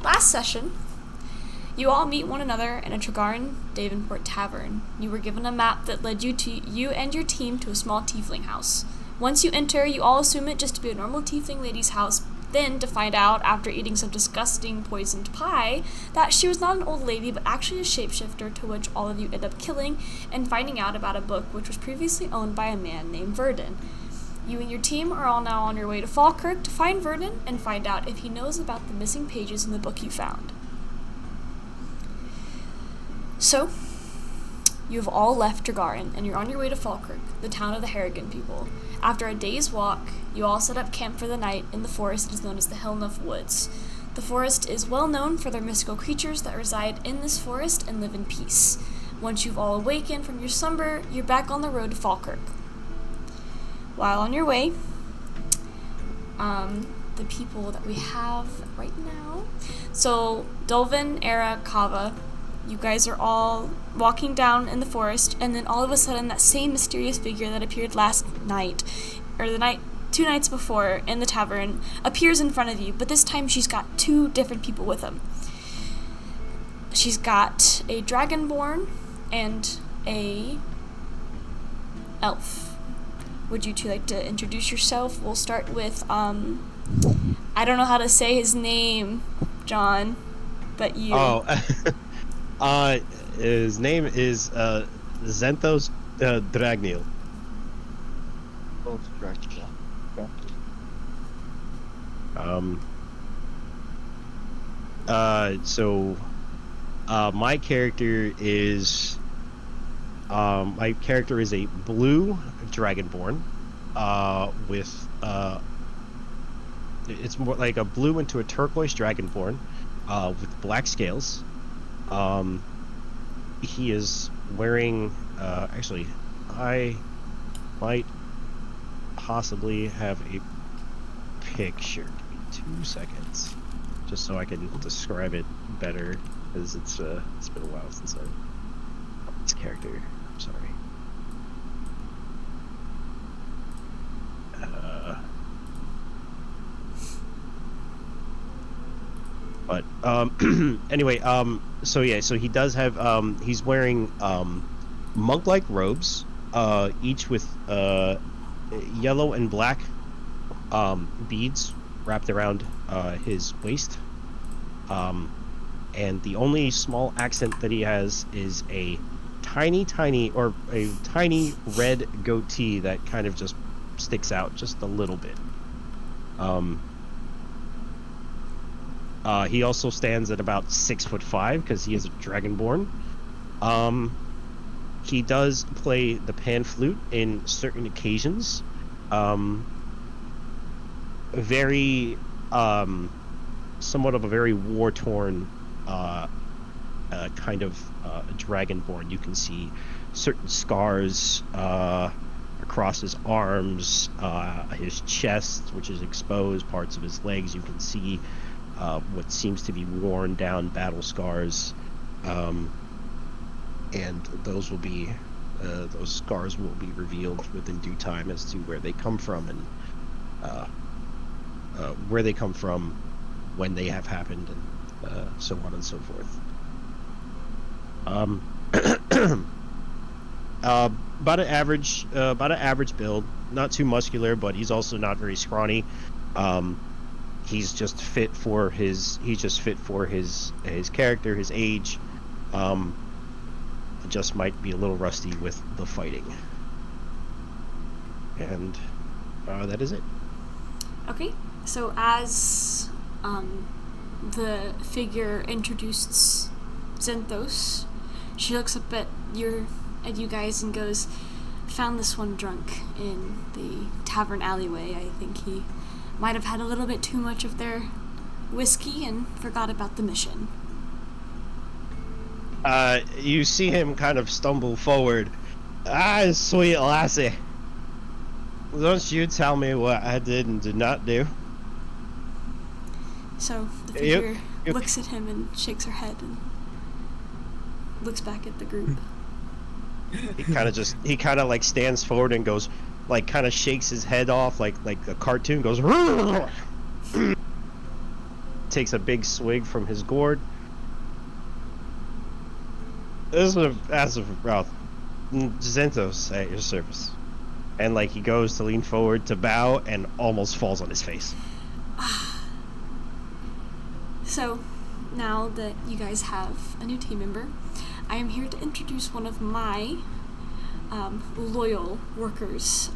Last session, you all meet one another in a Tregaran Davenport tavern. You were given a map that led you and your team to a small tiefling house. Once you enter, you all assume it just to be a normal tiefling lady's house, then to find out, after eating some disgusting poisoned pie, that she was not an old lady but actually a shapeshifter, to which all of you end up killing and finding out about a book which was previously owned by a man named Verdon. You and your team are all now on your way to Fallkirk to find Verdon and find out if he knows about the missing pages in the book you found. So, you've all left Tregaran, and you're on your way to Fallkirk, the town of the Harrigan people. After a day's walk, you all set up camp for the night in the forest that is known as the Hillnuff Woods. The forest is well known for their mystical creatures that reside in this forest and live in peace. Once you've all awakened from your slumber, you're back on the road to Fallkirk. While on your way, the people that we have right now. So, Dolvin, Era, Kava, you guys are all walking down in the forest, and then all of a sudden that same mysterious figure that appeared last night, or the 2 nights before in the tavern, appears in front of you, but this time she's got 2 different people with them. She's got a dragonborn and a elf. Would you two like to introduce yourself? We'll start with, I don't know how to say his name, John, but you. Oh, his name is, Zenthos, Dragneel. Oh, Dracula. My character is a blue dragonborn, with, it's more like a blue into a turquoise dragonborn, with black scales. He is wearing, actually, I might possibly have a picture. Give me 2 seconds, just so I can describe it better, because it's been a while since I've this character. I'm sorry. Anyway, so he does have, he's wearing, monk-like robes, each with, yellow and black, beads wrapped around, his waist. And the only small accent that he has is a tiny red goatee that kind of just sticks out just a little bit. He also stands at about 6'5" because he is a dragonborn. He does play the pan flute in certain occasions. Very, somewhat of a very war-torn, kind of dragonborn. You can see certain scars across his arms, his chest, which is exposed, parts of his legs. You can see what seems to be worn down battle scars, and those scars will be revealed within due time as to where they come from and when they have happened, and so on and so forth. About an average build. Not too muscular, but he's also not very scrawny. He's just fit for his character, his age. Just might be a little rusty with the fighting. And that is it. Okay, so as the figure introduced Zenthos, she looks up at you guys and goes, "Found this one drunk in the tavern alleyway. I think he might have had a little bit too much of their whiskey and forgot about the mission." You see him kind of stumble forward. "Ah, sweet lassie. Don't you tell me what I did and did not do." So the figure looks at him and shakes her head and looks back at the group. He kind of like stands forward and goes, like, kind of shakes his head off like a cartoon, goes, takes a big swig from his gourd. This is a massive mouth. Zentos at your service. And like he goes to lean forward to bow and almost falls on his face. So, now that you guys have a new team member, I am here to introduce one of my loyal workers.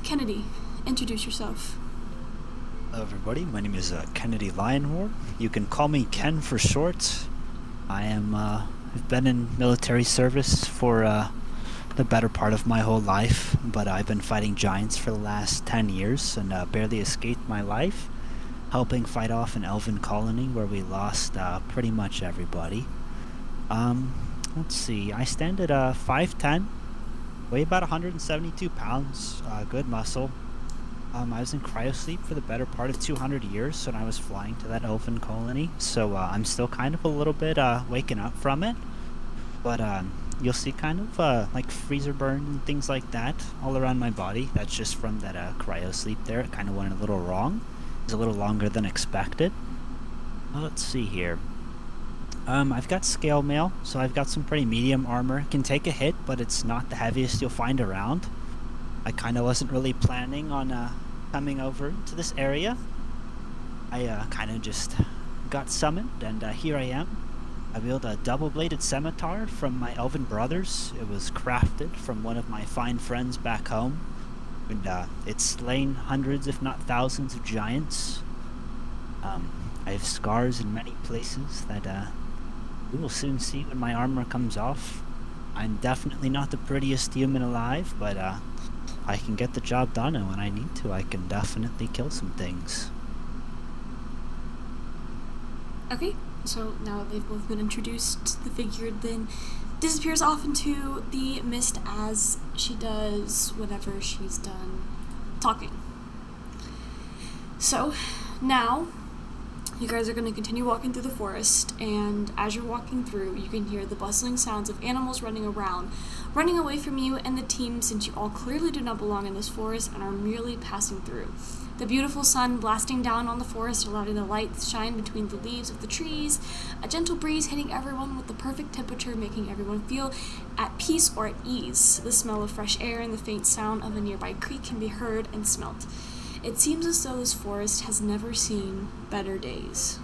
Kennedy, introduce yourself. Hello everybody, my name is Kennedy Lionward. You can call me Ken for short. I've been in military service for the better part of my whole life, but I've been fighting giants for the last 10 years and barely escaped my life, helping fight off an elven colony where we lost pretty much everybody. Let's see, I stand at 5'10", weigh about 172 pounds, good muscle. I was in cryosleep for the better part of 200 years when I was flying to that elven colony, so I'm still kind of a little bit waking up from it. But you'll see kind of like freezer burn and things like that all around my body. That's just from that cryosleep there. It kind of went a little wrong. It was a little longer than expected. Let's see here. I've got scale mail, so I've got some pretty medium armor. It can take a hit, but it's not the heaviest you'll find around. I kind of wasn't really planning on coming over to this area. I kind of just got summoned, and here I am. I wield a double-bladed scimitar from my elven brothers. It was crafted from one of my fine friends back home, and it's slain hundreds, if not thousands, of giants. I have scars in many places that we will soon see when my armor comes off. I'm definitely not the prettiest human alive, but I can get the job done, and when I need to, I can definitely kill some things. Okay, so now that they've both been introduced, the figure then disappears off into the mist as she does whenever she's done talking. So, now, you guys are going to continue walking through the forest, and as you're walking through, you can hear the bustling sounds of animals running around, running away from you and the team, since you all clearly do not belong in this forest and are merely passing through. The beautiful sun blasting down on the forest, allowing the light to shine between the leaves of the trees, a gentle breeze hitting everyone with the perfect temperature, making everyone feel at peace or at ease. The smell of fresh air and the faint sound of a nearby creek can be heard and smelt. It seems as though this forest has never seen better days.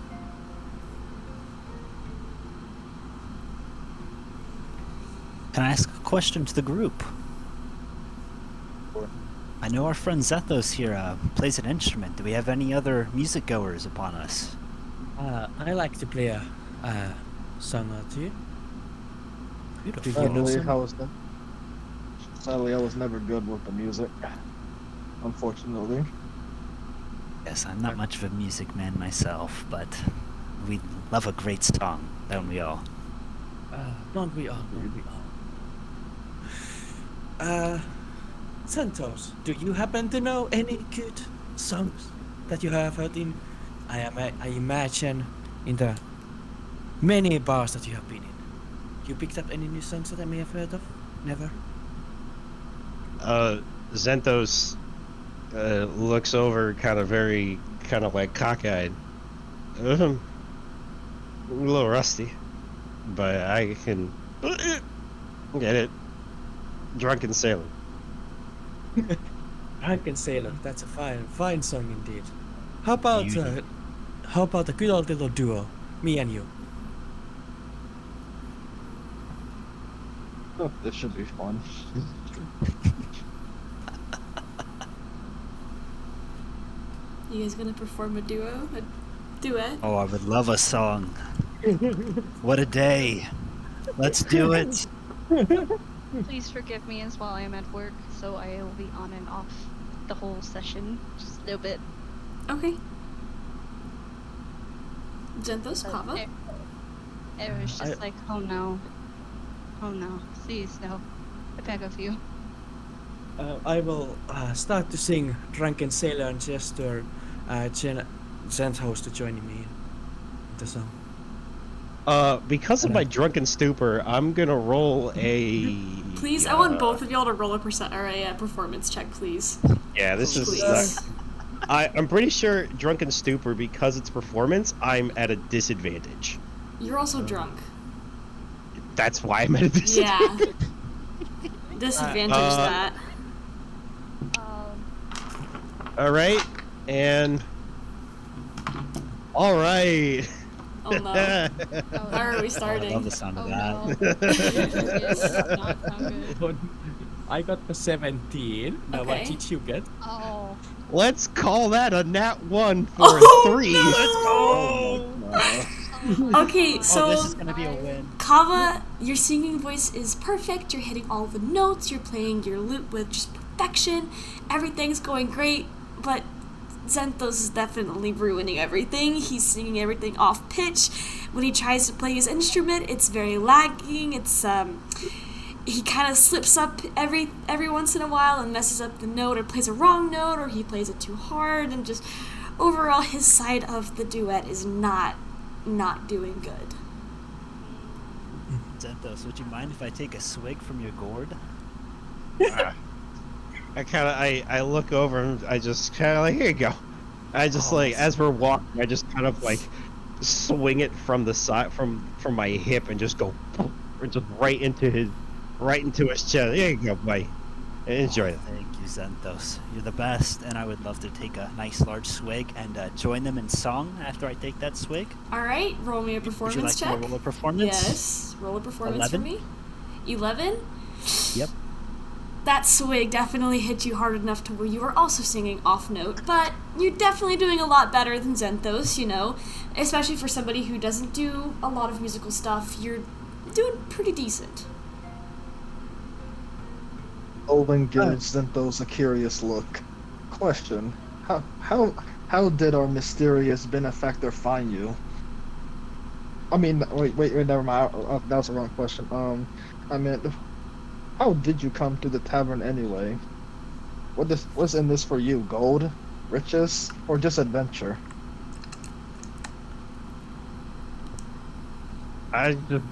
Can I ask a question to the group? Sure. I know our friend Zethos here plays an instrument. Do we have any other music goers upon us? I like to play a song or two. Beautiful. Do you know Sadly, some? I was never good with the music, unfortunately. Yes, I'm not much of a music man myself, but we love a great song, don't we all? Don't we all? Santos, do you happen to know any good songs that you have heard in? I imagine in the many bars that you have been in. You picked up any new songs that I may have heard of? Never. Zentos looks over kind of like cockeyed. I'm a little rusty, but I can get it. Drunken Sailor. Drunken Sailor, that's a fine song indeed. How about a good old little duo, me and you? Oh, this should be fun. You guys gonna perform a duet? Oh, I would love a song. What a day. Let's do it. Please forgive me as well. I am at work, so I will be on and off the whole session, just a little bit. Okay. Zenthos, Kava? It was just like, oh no, please no, I beg of you. I will start to sing Drunken Sailor and gesture Zen's host to join me in the song. Because of my drunken stupor, I'm gonna roll a. Please, I want both of y'all to roll a performance check, please. Yeah, this is. Please. I'm pretty sure Drunken Stupor, because it's performance, I'm at a disadvantage. You're also drunk. That's why I'm at a disadvantage. Yeah. Disadvantage that. All right, and all right. Oh no. Where are we starting? I love the sound of that. No. This does not sound good. I got the 17. Now what Okay. did you get? Oh. Let's call that a nat 1 for Oh, 3. no. Okay, Oh, so this is gonna be a win. Kava, your singing voice is perfect. You're hitting all the notes. You're playing your lute with just perfection. Everything's going great, but Zenthos is definitely ruining everything. He's singing everything off pitch. When he tries to play his instrument, it's very lagging. It's he kind of slips up every once in a while and messes up the note or plays a wrong note or he plays it too hard, and just overall his side of the duet is not doing good. Zenthos, would you mind if I take a swig from your gourd? I look over and I just kind of like, here you go. I just as we're walking, I just kind of like swing it from the side, from my hip, and just go, just right into his chest. There you go, buddy. Enjoy it. Thank you, Zenthos. You're the best, and I would love to take a nice large swig and join them in song after I take that swig. All right, roll me a Would performance you like check. to roll a performance? Yes, roll a performance 11? for me. 11? Yep. That swig definitely hit you hard enough to where you were also singing off note, but you're definitely doing a lot better than Zenthos, you know, especially for somebody who doesn't do a lot of musical stuff. You're doing pretty decent. Olin gives Zenthos a curious look. Question: How did our mysterious benefactor find you? I mean, wait, never mind. That was the wrong question. I meant, how did you come to the tavern anyway? What's in this for you? Gold, riches, or just adventure? I just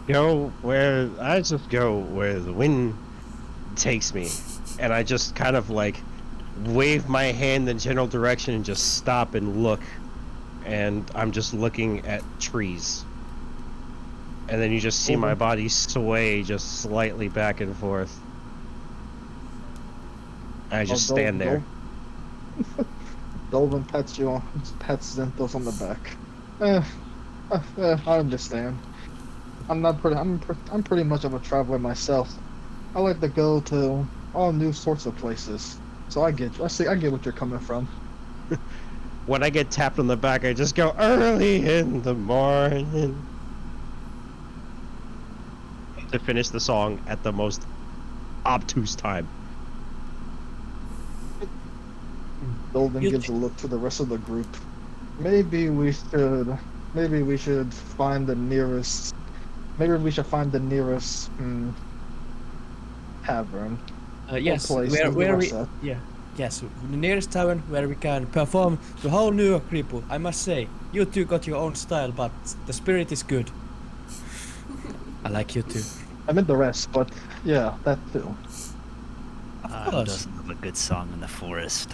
go where the wind takes me, and I just kind of like wave my hand in the general direction and just stop and look, and I'm just looking at trees, and then you just see my body sway just slightly back and forth. I just stand there. Dolvin pets Zenthos on the back. I understand. I'm pretty much of a traveler myself. I like to go to all new sorts of places. So I get what you're coming from. When I get tapped on the back, I just go, early in the morning, to finish the song at the most obtuse time. Dolvin gives a look to the rest of the group. Maybe we should find the nearest. Maybe we should find the nearest tavern. Yes, place where we... at. Yeah. Yes, the nearest tavern where we can perform the whole new Kripu. I must say, you two got your own style, but the spirit is good. I like you too. I meant the rest, but yeah, that too. Who doesn't love a good song in the forest?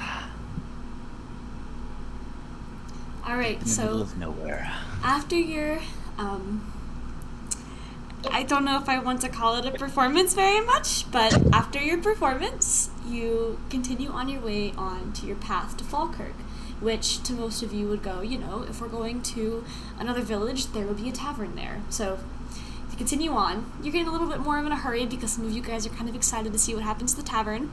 All right, In the middle so of nowhere. after your I don't know if I want to call it a performance very much, but after your performance, you continue on your way on to your path to Fallkirk, which to most of you would go, you know, if we're going to another village, there would be a tavern there. So to continue on, you're getting a little bit more in a hurry because some of you guys are kind of excited to see what happens to the tavern.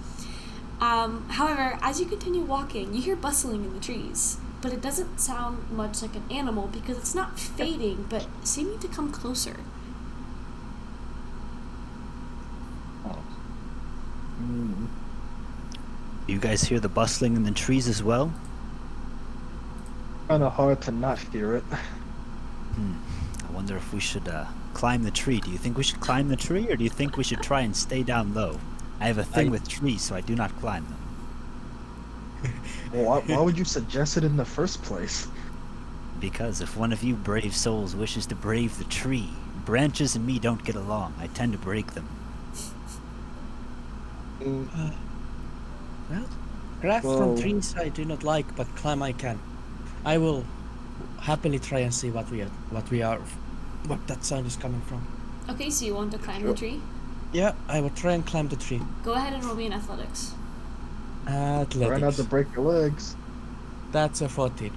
However, as you continue walking, you hear bustling in the trees, but it doesn't sound much like an animal because it's not fading, but seeming to come closer. You guys hear the bustling in the trees as well? Kind of hard to not hear it. I wonder if we should climb the tree. Do you think we should climb the tree, or do you think we should try and stay down low? I have a thing with trees, so I do not climb them. Well, why would you suggest it in the first place? Because if one of you brave souls wishes to brave the tree, branches and me don't get along. I tend to break them. Well, Craft Whoa. from trees I do not like, but climb I can. I will happily try and see what that sound is coming from. Okay, so you want to climb the Sure. tree? Yeah, I will try and climb the tree. Go ahead and roll me in athletics. Try not to Athletics. break your legs. That's a 14.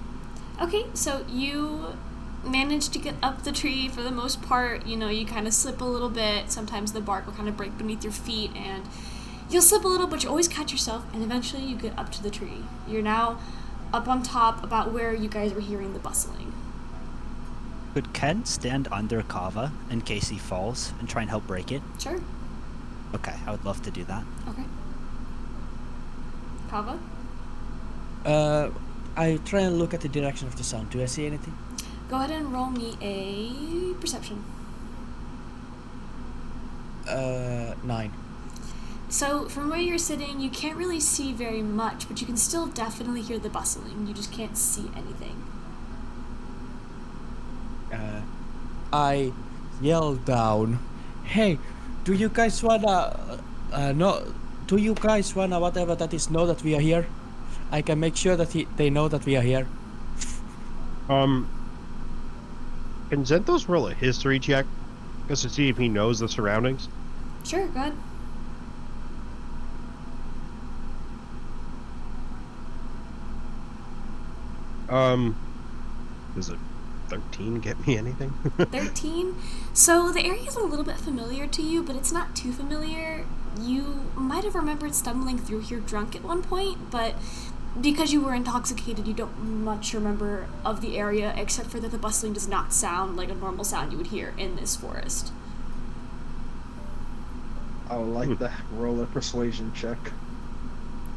Okay, so you manage to get up the tree for the most part. You know, you kind of slip a little bit. Sometimes the bark will kind of break beneath your feet, and you'll slip a little, but you always catch yourself, and eventually you get up to the tree. You're now up on top, about where you guys were hearing the bustling. Could Ken stand under Kava in case he falls and try and help break it? Sure. Okay, I would love to do that. Okay. Kava? I try and look at the direction of the sound. Do I see anything? Go ahead and roll me a perception. 9. So, from where you're sitting, you can't really see very much, but you can still definitely hear the bustling. You just can't see anything. I yell down, "Hey, do you guys wanna do you guys wanna whatever that is know that we are here? I can make sure that they know that we are here." Can Zenthos roll a history check just to see if he knows the surroundings? Sure, go ahead. Does a 13 get me anything? 13. So the area is a little bit familiar to you, but it's not too familiar. You might have remembered stumbling through here drunk at one point, but because you were intoxicated, you don't much remember of the area, except for that the bustling does not sound like a normal sound you would hear in this forest. I would like to roll a persuasion check.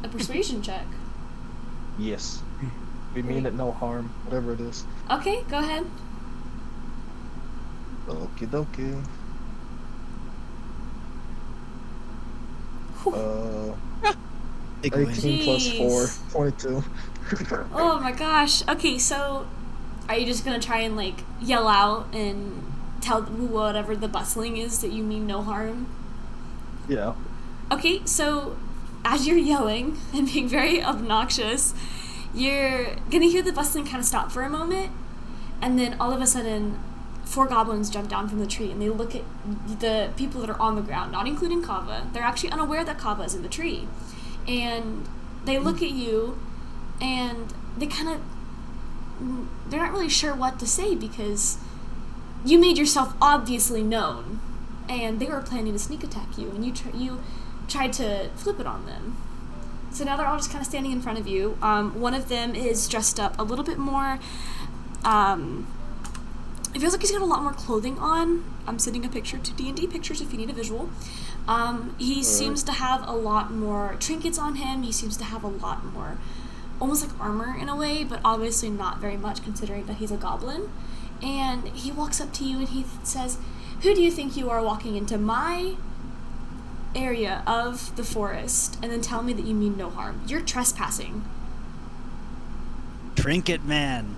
A persuasion check. Yes. We mean it no harm, whatever it is. Okay, go ahead. Okie dokie. Whew. 18 plus 4, 22. Oh my gosh. Okay, so are you just gonna try and like yell out and tell whatever the bustling is that you mean no harm? Yeah. Okay, so as you're yelling and being very obnoxious, you're gonna hear the bustling kind of stop for a moment, and then all of a sudden 4 goblins jump down from the tree and they look at the people that are on the ground, not including Kava. They're actually unaware that Kava is in the tree. And they look at you and they're not really sure what to say because you made yourself obviously known, and they were planning to sneak attack you, and you tried to flip it on them. So now they're all just kind of standing in front of you. One of them is dressed up a little bit more. It feels like he's got a lot more clothing on. I'm sending a picture to D&D Pictures if you need a visual. He seems to have a lot more trinkets on him. He seems to have a lot more, almost like armor in a way, but obviously not very much considering that he's a goblin. And he walks up to you and he says, "Who do you think you are walking into my area of the forest and then tell me that you mean no harm? You're trespassing." Trinket man,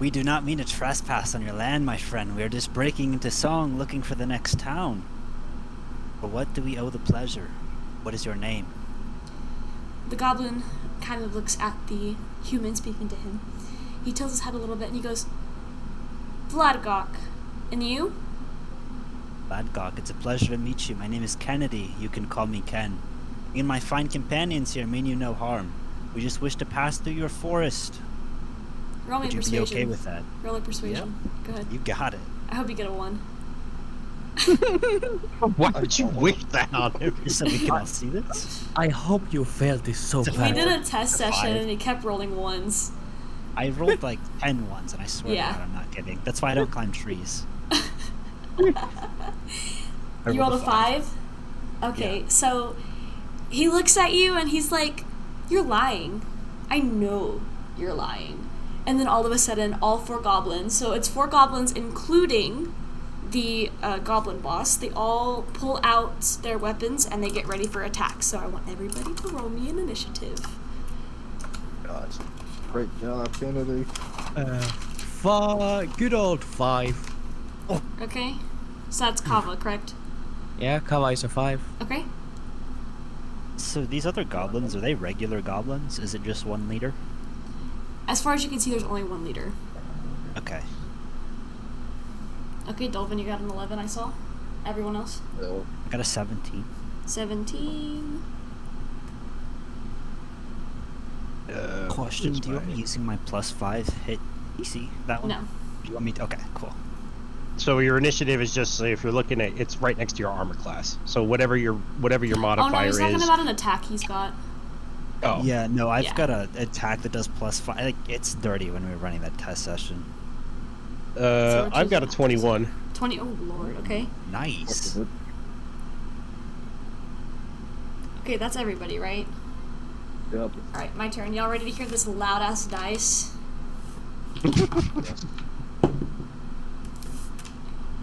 we do not mean to trespass on your land, my friend. We are just breaking into song looking for the next town. But what do we owe the pleasure? What is your name? The goblin kind of looks at the human speaking to him. He tilts his head a little bit and he goes, "Vladgok. And you?" Badgog, it's a pleasure to meet you. My name is Kennedy. You can call me Ken. Me and my fine companions here mean you no harm. We just wish to pass through your forest. Roll me Would a you be persuasion. okay with that? Roll a persuasion. Go ahead. You got it. I hope you get a 1. Why would you wish that on him? Just so we can all see this. I hope you failed this so It's a We bad. did a test A session 5. and he kept rolling 1s. I rolled like 10 ones, and I swear Yeah. to God, I'm not kidding. That's why I don't climb trees. You rolled a 5? Okay, Yeah. so he looks at you and he's like, "You're lying. I know you're lying." And then all of a sudden, all 4 goblins, so it's 4 goblins including the goblin boss, they all pull out their weapons and they get ready for attack. So I want everybody to roll me an initiative. God. Great job, Kennedy. Good old 5. Okay? So that's Kava, correct? Yeah, Kava is a 5. Okay? So these other goblins, are they regular goblins? Is it just one leader? As far as you can see, there's only one leader. Okay. Okay, Dolvin, you got an 11, I saw. Everyone else? No. I got a 17. 17. Question, who's do you want me mine? using my +5 hit DC? That one? No. Do you want me to? Okay, cool. So your initiative is just, if you're looking at, it's right next to your armor class. So whatever your Oh no, modifier he's talking is. about an attack he's got. Oh. Yeah, no, I've Yeah. got a attack that does +5. Like, it's dirty when we were running that test session. I've got a 21. 20. Oh lord. Okay. Nice. Okay, that's everybody, right? Yep. All right, my turn. Y'all ready to hear this loud ass dice? Yes.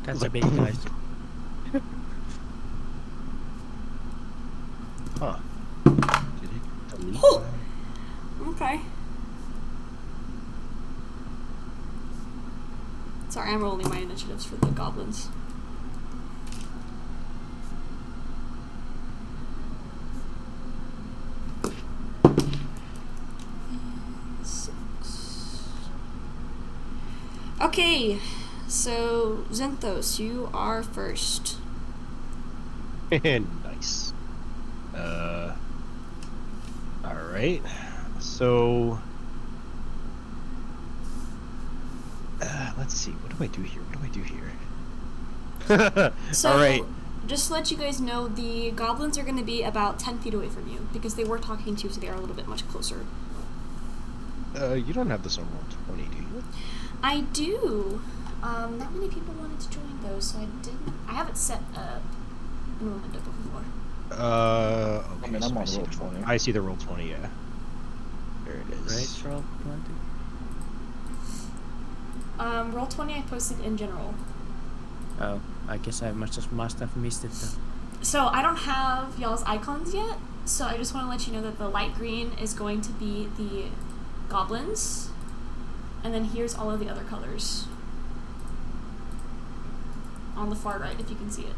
That's a big dice. Huh. Did it delete? Oh! Okay. Sorry, I'm rolling my initiatives for the goblins. Six. Okay, so Zenthos, you are first. Nice. Alright. So... let's see. What do I do here? So, Alright. just to let you guys know, the goblins are going to be about 10 feet away from you, because they were talking to you, so they are a little bit much closer. You don't have this on roll 20, do you? I do. Not many people wanted to join those, so I didn't. I haven't set up enrollment up before. Okay, I mean, I'm on roll 20. I see the roll 20, yeah. There it is. Rachel, 20. Roll 20 I posted in general. Oh, I guess I must have missed it then. So I don't have y'all's icons yet, so I just want to let you know that the light green is going to be the goblins, and then here's all of the other colors on the far right, if you can see it.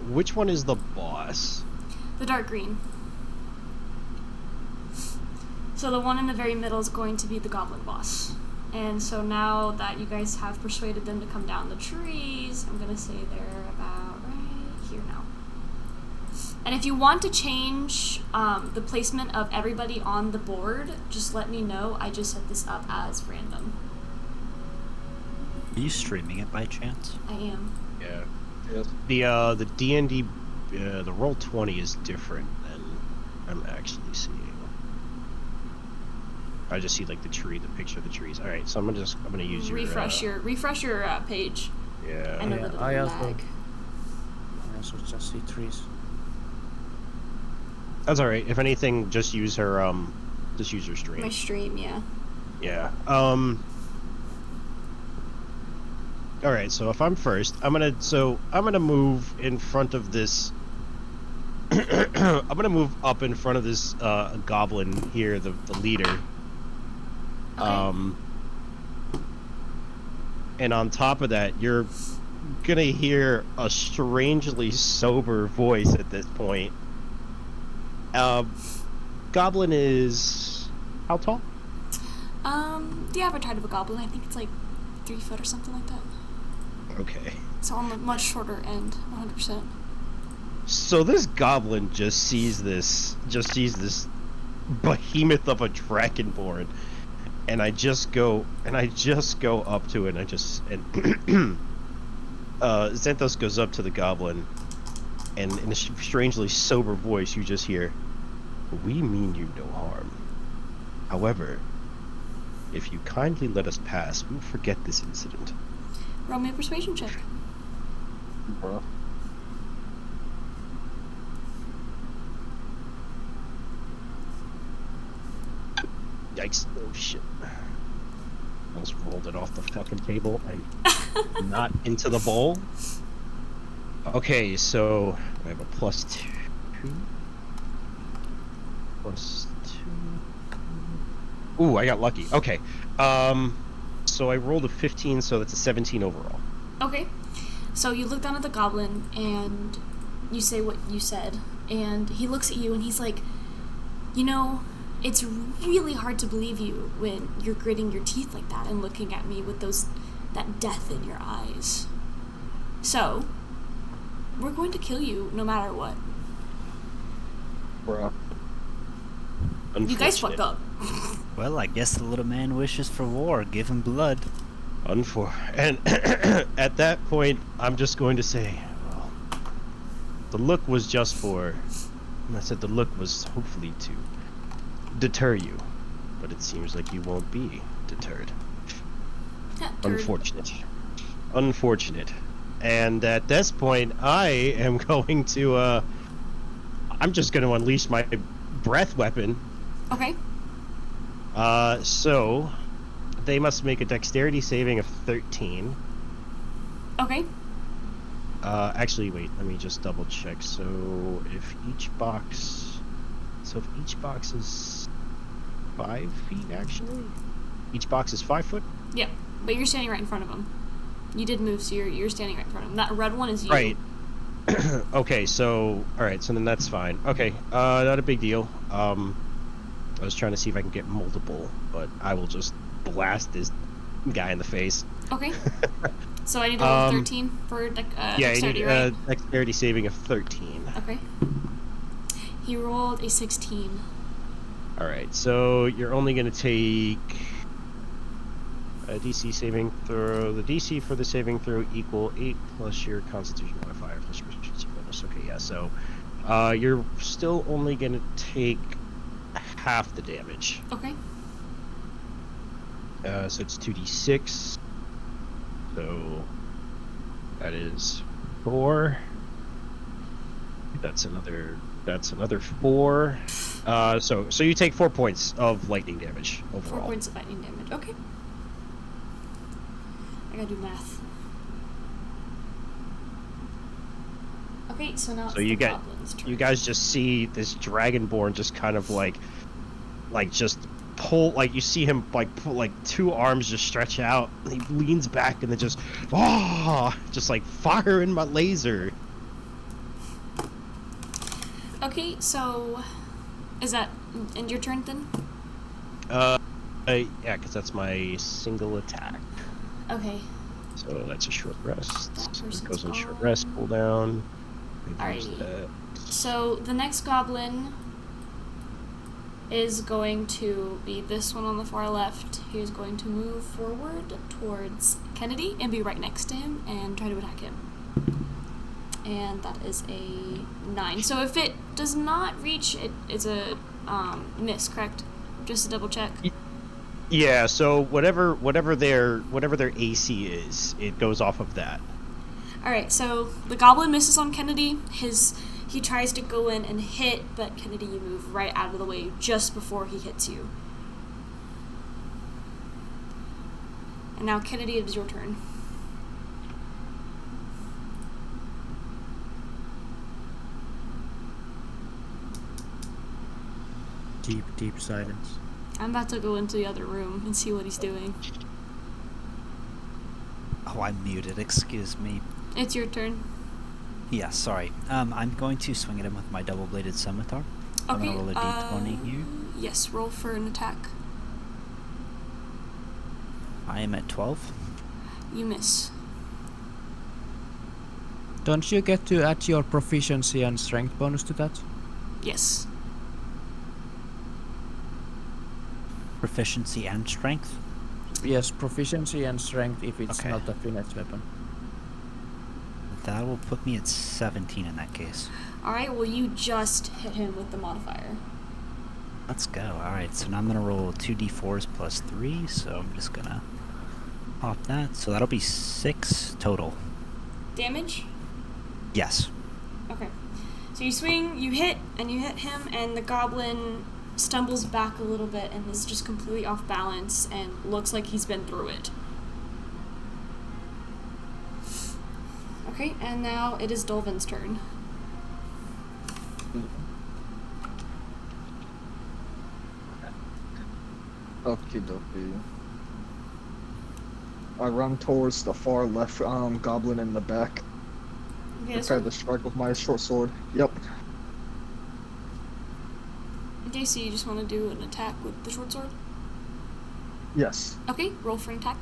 Which one is the boss? The dark green. So the one in the very middle is going to be the goblin boss. And so now that you guys have persuaded them to come down the trees, I'm gonna say they're about right here now. And if you want to change the placement of everybody on the board, just let me know. I just set this up as random. Are you streaming it by chance? I am. Yeah. Yes. The D&D, the roll 20 is different than I'm actually seeing. I just see like the tree, the picture of the trees. All right, so I'm gonna use your refresh your page. Yeah. I know Yeah, that it'll I also- lag. I also just see trees. That's all right. If anything, just use her stream. My stream, yeah. Yeah. All right. So if I'm first, I'm gonna move in front of this. I'm gonna move up in front of this goblin here, the leader. Okay. And on top of that, you're gonna hear a strangely sober voice at this point. Goblin is how tall? The average height of a goblin, I think it's like 3 foot or something like that. Okay. So on the much shorter end, 100%. So this goblin just sees this behemoth of a dragonborn, and I just go up to it, and Xanthos goes up to the goblin, and in a strangely sober voice, you just hear, "We mean you no harm. However, if you kindly let us pass, we'll forget this incident." Roll me a persuasion check. Bruh. Yikes. Oh shit. Almost rolled it off the fucking table and not into the bowl. Okay, so I have a +2. +2. Ooh, I got lucky. Okay. So I rolled a 15, so that's a 17 overall. Okay. So you look down at the goblin and you say what you said, and he looks at you and he's like, you know, it's really hard to believe you when you're gritting your teeth like that and looking at me with that death in your eyes. So, we're going to kill you no matter what. Bruh. You guys fucked up. Well, I guess the little man wishes for war. Give him blood. And at that point, I'm just going to say, well, the look was just for... I said the look was hopefully to deter you, but it seems like you won't be deterred. Unfortunate. And at this point, I am going to, I'm just going to unleash my breath weapon. Okay. So they must make a dexterity saving of 13. Okay. Actually, wait, let me just double check. So if each box is 5 feet, actually? Each box is 5 foot? Yep. But you're standing right in front of him. You did move, so you're standing right in front of him. That red one is you. Right. Okay, so, alright, so then that's fine. Okay, not a big deal. I was trying to see if I can get multiple, but I will just blast this guy in the face. Okay. So I need to roll 13 for dexterity, right? Dexterity saving of 13. Okay. He rolled a 16. Alright, so you're only going to take a DC saving throw. The DC for the saving throw equal 8 plus your constitution modifier plus your proficiency bonus. Okay, yeah, so you're still only going to take half the damage. Okay. So it's 2d6. So that is 4. That's another 4. So you take 4 points of lightning damage overall. 4 points of lightning damage. Okay. I gotta do math. Okay, so now it's the goblin's turn. You guys just see this dragonborn just kind of like just pull, like you see him like pull, like 2 arms just stretch out. He leans back and then just just like fire in my laser. Okay, so is that end your turn then? Yeah, because that's my single attack. Okay. So that's a short rest. That So it person's goes on short gone. rest, cooldown. Alrighty. So the next goblin is going to be this one on the far left. He is going to move forward towards Kennedy and be right next to him and try to attack him. And that is a 9. So if it does not reach, it's a miss, correct? Just to double check. Yeah, so whatever their AC is, it goes off of that. Alright, so the goblin misses on Kennedy. He tries to go in and hit, but Kennedy, you move right out of the way just before he hits you. And now, Kennedy, it is your turn. Deep silence. I'm about to go into the other room and see what he's doing. Oh, I'm muted. Excuse me. It's your turn. Yeah, sorry. I'm going to swing at him with my double-bladed scimitar. I'm Okay. gonna roll a d20 here. Yes, roll for an attack. I am at 12. You miss. Don't you get to add your proficiency and strength bonus to that? Yes. Proficiency and strength. Yes, proficiency and strength if it's Okay. not a finesse weapon. That will put me at 17 in that case. Alright, well, you just hit him with the modifier. Let's go. Alright, so now I'm going to roll 2d4s plus 3, so I'm just going to pop that. So that'll be 6 total. Damage? Yes. Okay. So you swing, you hit, and you hit him, and the goblin stumbles back a little bit and is just completely off balance and looks like he's been through it. Okay, and now it is Dolvin's turn. Okie dokie. I run towards the far left goblin in the back. Okay, this Prepare one? to strike with my short sword. Yep. Okay, so you just want to do an attack with the short sword? Yes. Okay, roll for an attack.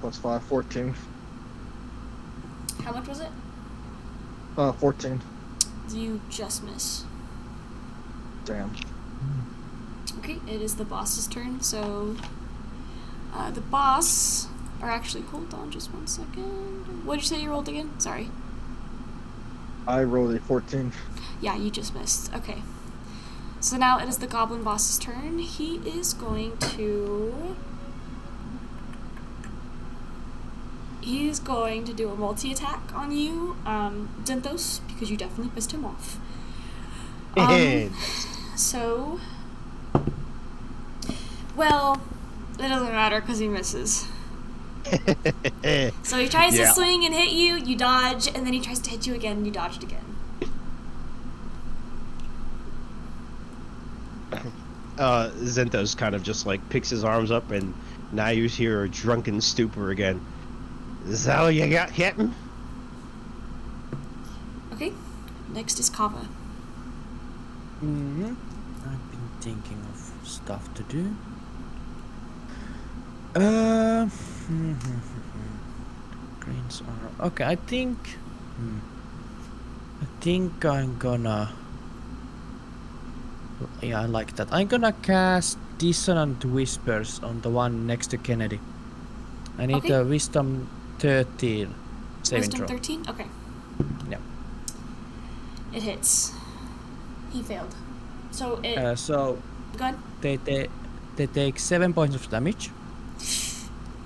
Plus 5, 14. How much was it? 14. You just miss. Damn. Okay, it is the boss's turn, so the boss, or actually, hold on just 1 second. What did you say you rolled again? Sorry. I rolled a 14. Yeah, you just missed. Okay. So now it is the goblin boss's turn. He is going to... He's going to do a multi-attack on you, Zenthos, because you definitely pissed him off. So... Well, it doesn't matter because he misses. So he tries to swing and hit you, you dodge, and then he tries to hit you again, and you dodged again. Zenthos kind of just like picks his arms up, and now you hear a drunken stupor again. Is that all you got, Captain? Okay, next is Kava. Mm-hmm. I've been thinking of stuff to do. Greens are okay. I think I'm gonna. Yeah, I like that. I'm gonna cast Dissonant Whispers on the one next to Kennedy. I need Okay. a Wisdom 13 saving Wisdom throw. 13? Okay. Yeah. It hits. He failed. So it... So Go ahead. they take 7 points of damage.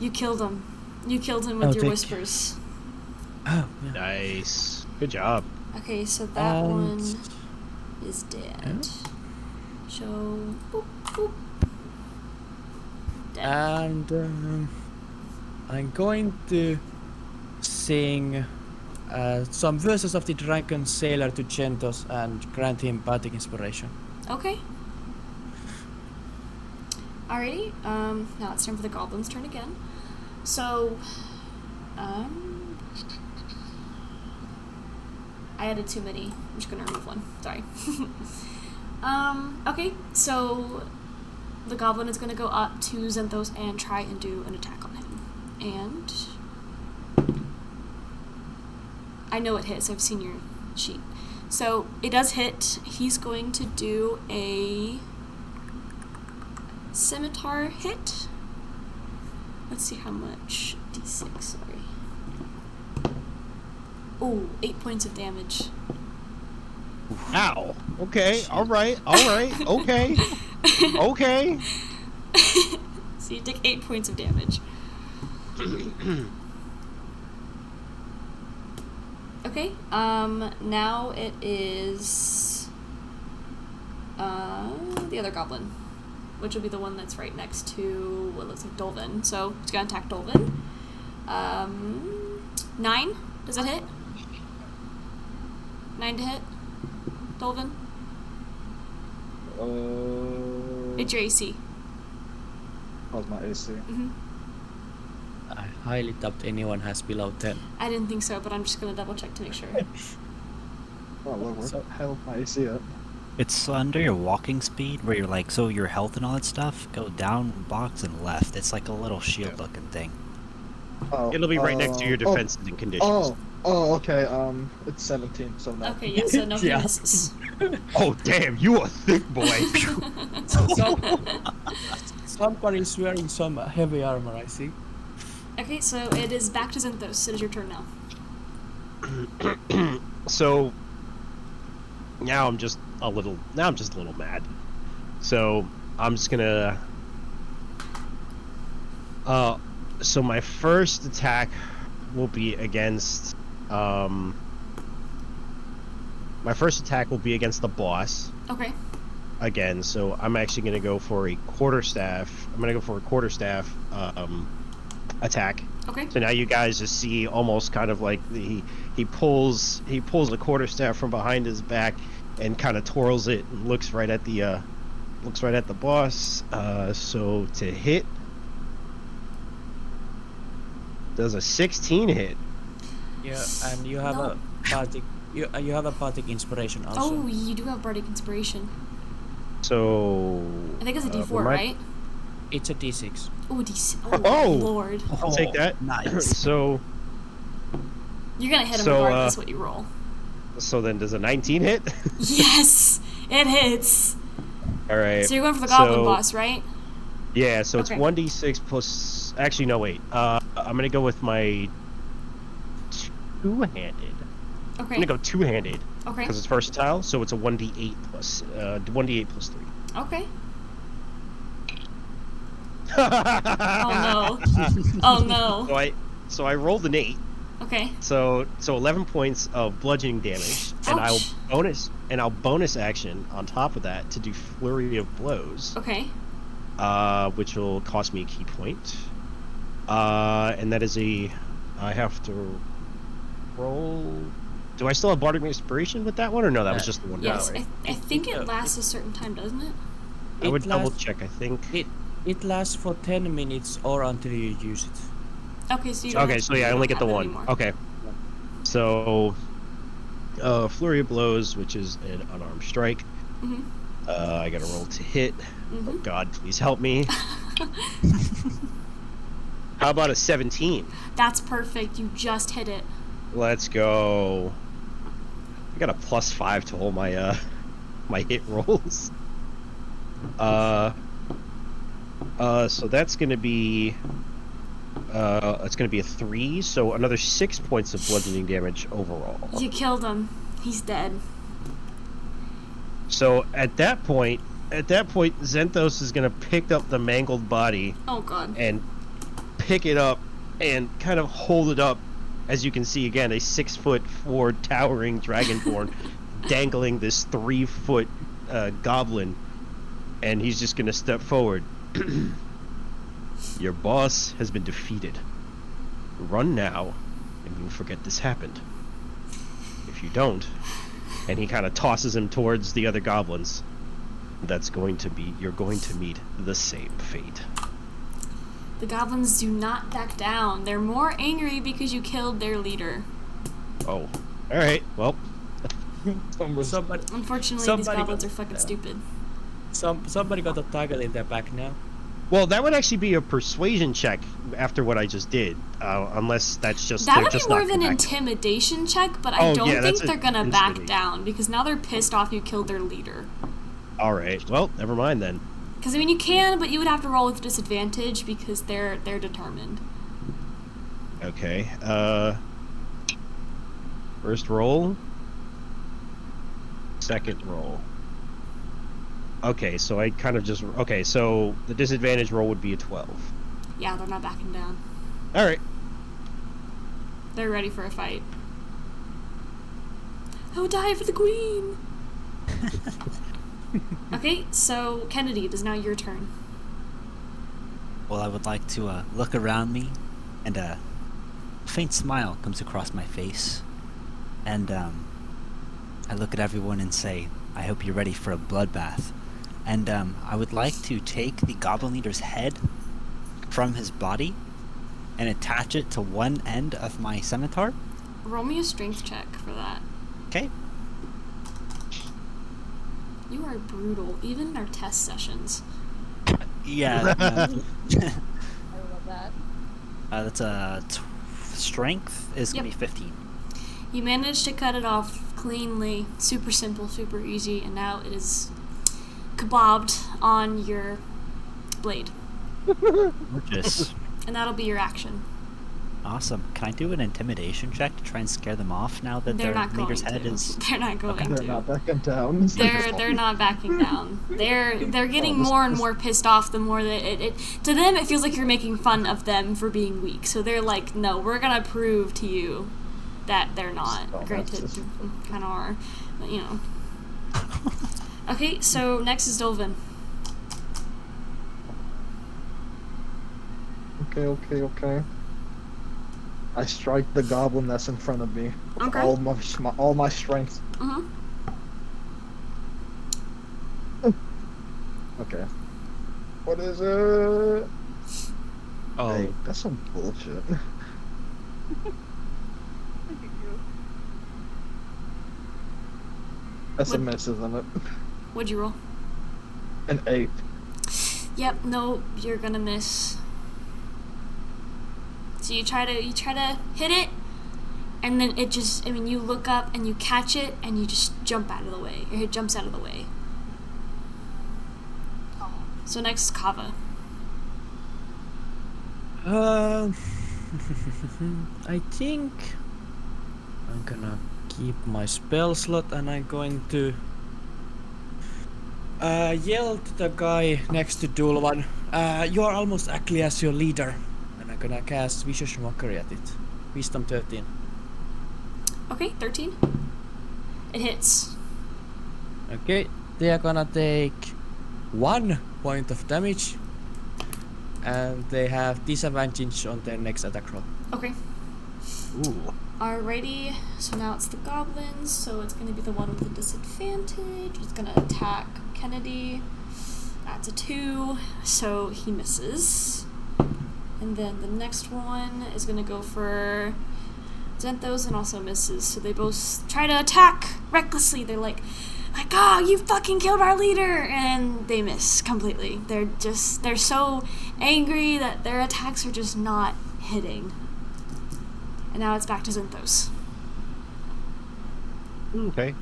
You killed him. You killed him with your whispers. Oh, yeah. Nice. Good job. Okay, so that one And- is dead. Yeah. So... Boop, boop. Dead. And I'm going to sing some verses of the Drunken Sailor to Gentos and grant him Bardic Inspiration. Okay. Alrighty, now it's time for the goblin's turn again. So, I added too many. I'm just gonna remove one. Sorry. Okay, so the goblin is gonna go up to Zenthos and try and do an attack on him. And I know it hits, I've seen your sheet. So it does hit. He's going to do a scimitar hit. Let's see how much. D6, sorry. Oh, 8 points of damage. Ow. Okay. All right. Okay. Okay. So you take 8 points of damage. Okay, now it is the other goblin, which will be the one that's right next to what looks like Dolvin. So it's gonna attack Dolvin. 9, does that hit? 9 to hit, Dolvin? It's your AC. How's my AC? Mm-hmm. I highly doubt anyone has below 10. I didn't think so, but I'm just gonna double check to make sure. Oh, look, where the hell my AC at? It's under your walking speed, where you're like, so your health and all that stuff, go down, box, and left. It's like a little shield-looking thing. Oh, It'll be right next to your defenses and conditions. Okay. It's 17, so no. Okay, yeah, so no, he Yeah. misses. Oh, damn. You a thick boy. Somebody's wearing some heavy armor, I see. Okay, so it is back to Zenthos. It is your turn now. So now I'm just a little mad. So I'm just gonna so my first attack will be against the boss Okay. again. So I'm actually gonna go for a quarterstaff. Attack. Okay. So now you guys just see almost kind of like he pulls a quarterstaff from behind his back, and kind of twirls it and looks right at the boss. So to hit, does a 16 hit? Yeah, and you have No. a bardic. You have a bardic inspiration also. Oh, you do have bardic inspiration. So I think it's a D4, remind- right? It's a D6. Oh, oh, Oh! Lord. I'll take that. Nice. So You're gonna hit him So, regardless what you roll. then does a 19 hit? Yes! It hits! All right. So you're going for the goblin So- boss, right? Yeah, so it's Okay. 1d6 plus. Actually, no, wait. I'm gonna go with my two-handed. I'm Okay. gonna go two-handed Okay. because it's versatile. So it's a 1d8 plus 3. Okay. Oh Oh no. Oh no. So I rolled an 8. Okay. So 11 points of bludgeoning damage, and Ouch. I'll bonus action on top of that to do flurry of blows. Okay. Which will cost me a key point. And that is I have to roll. Do I still have bardic inspiration with that one, or no? That was just the one. Yes. Right? I think it lasts a certain time, doesn't it? I would It double lasts- check. I think. It lasts for 10 minutes or until you use it. Okay, so you don't Okay, have- so you yeah, I don't only get the have it one. anymore. Okay. So, flurry of blows, which is an unarmed strike. Mhm. I got to roll to hit. Oh Mhm. God, please help me. How about a 17? That's perfect. You just hit it. Let's go. I got a +5 to all my my hit rolls. So that's gonna be it's gonna be a 3, so another 6 points of bludgeoning damage overall. You killed him. He's dead. So at that point, Zenthos is gonna pick up the mangled body Oh god. and pick it up and kind of hold it up. As you can see, again, a 6'4" towering dragonborn dangling this 3-foot goblin, and he's just gonna step forward. Your boss has been defeated. Run now, and you'll forget this happened. If you don't, and he kind of tosses him towards the other goblins, you're going to meet the same fate. The goblins do not back down. They're more angry because you killed their leader. Oh, all right. Well, Somebody, Unfortunately, these Somebody goblins got- are fucking stupid. somebody got a target in their back now. well, that would actually be a persuasion check after what I just did, unless that's just That they're would be just more not of an back. intimidation check, but Oh, I don't yeah, think that's they're gonna back intimidation. down because now they're pissed off you killed their leader. All right. Well, never mind then. Because I mean, you can, but you would have to roll with disadvantage because they're determined. Okay. First roll. Second roll. Okay, so I kind of just so the disadvantage roll would be a 12. Yeah, they're not backing down. All right. They're ready for a fight. I will die for the queen. Okay, so Kennedy, it is now your turn. Well, I would like to look around me, and a faint smile comes across my face. And I look at everyone and say, I hope you're ready for a bloodbath. And I would like to take the goblin leader's head from his body and attach it to one end of my scimitar. Roll me a strength check for that. Okay. You are brutal, even in our test sessions. Yeah. I love that. That's a strength is gonna Yep. be 15. You managed to cut it off cleanly, super simple, super easy, and now it is kebabbed on your blade. Gorgeous. And that'll be your action. Awesome. Can I do an intimidation check to try and scare them off now that They're their not going leader's to. head is? They're not going They're to. not backing down. They're not backing down. They're getting more and more pissed off the more that it to them it feels like you're making fun of them for being weak. So they're like, no, we're gonna prove to you that they're not. Oh, Granted, that's just- kind of are, but you know. Okay, so next is Dolvin. Okay. I strike the goblin that's in front of me. with Okay. All my strength. Mhm. Okay. What is it? Oh, Hey, that's some bullshit. That's a What- miss, isn't it? What'd you roll? An 8. Yep, no, you're gonna miss. So you try to hit it, and then it just, I mean, you look up and you catch it, and you just jump out of the way. Or it jumps out of the way. So next is Kava. I think I'm gonna keep my spell slot and I'm going to yell to the guy next to Dulwan. You are almost ugly as your leader. And I'm gonna cast Vicious Mockery at it. Wisdom 13. Okay, 13. It hits. Okay, they are gonna take 1 point of damage. And they have disadvantage on their next attack roll. Okay. Ooh. Alrighty, so now it's the goblins, so it's gonna be the one with the disadvantage. It's gonna attack Kennedy. That's a 2, so he misses. And then the next one is gonna go for Zenthos and also misses. So they both try to attack recklessly. They're like, oh, you fucking killed our leader! And they miss completely. They're so angry that their attacks are just not hitting. And now it's back to Zenthos. Okay.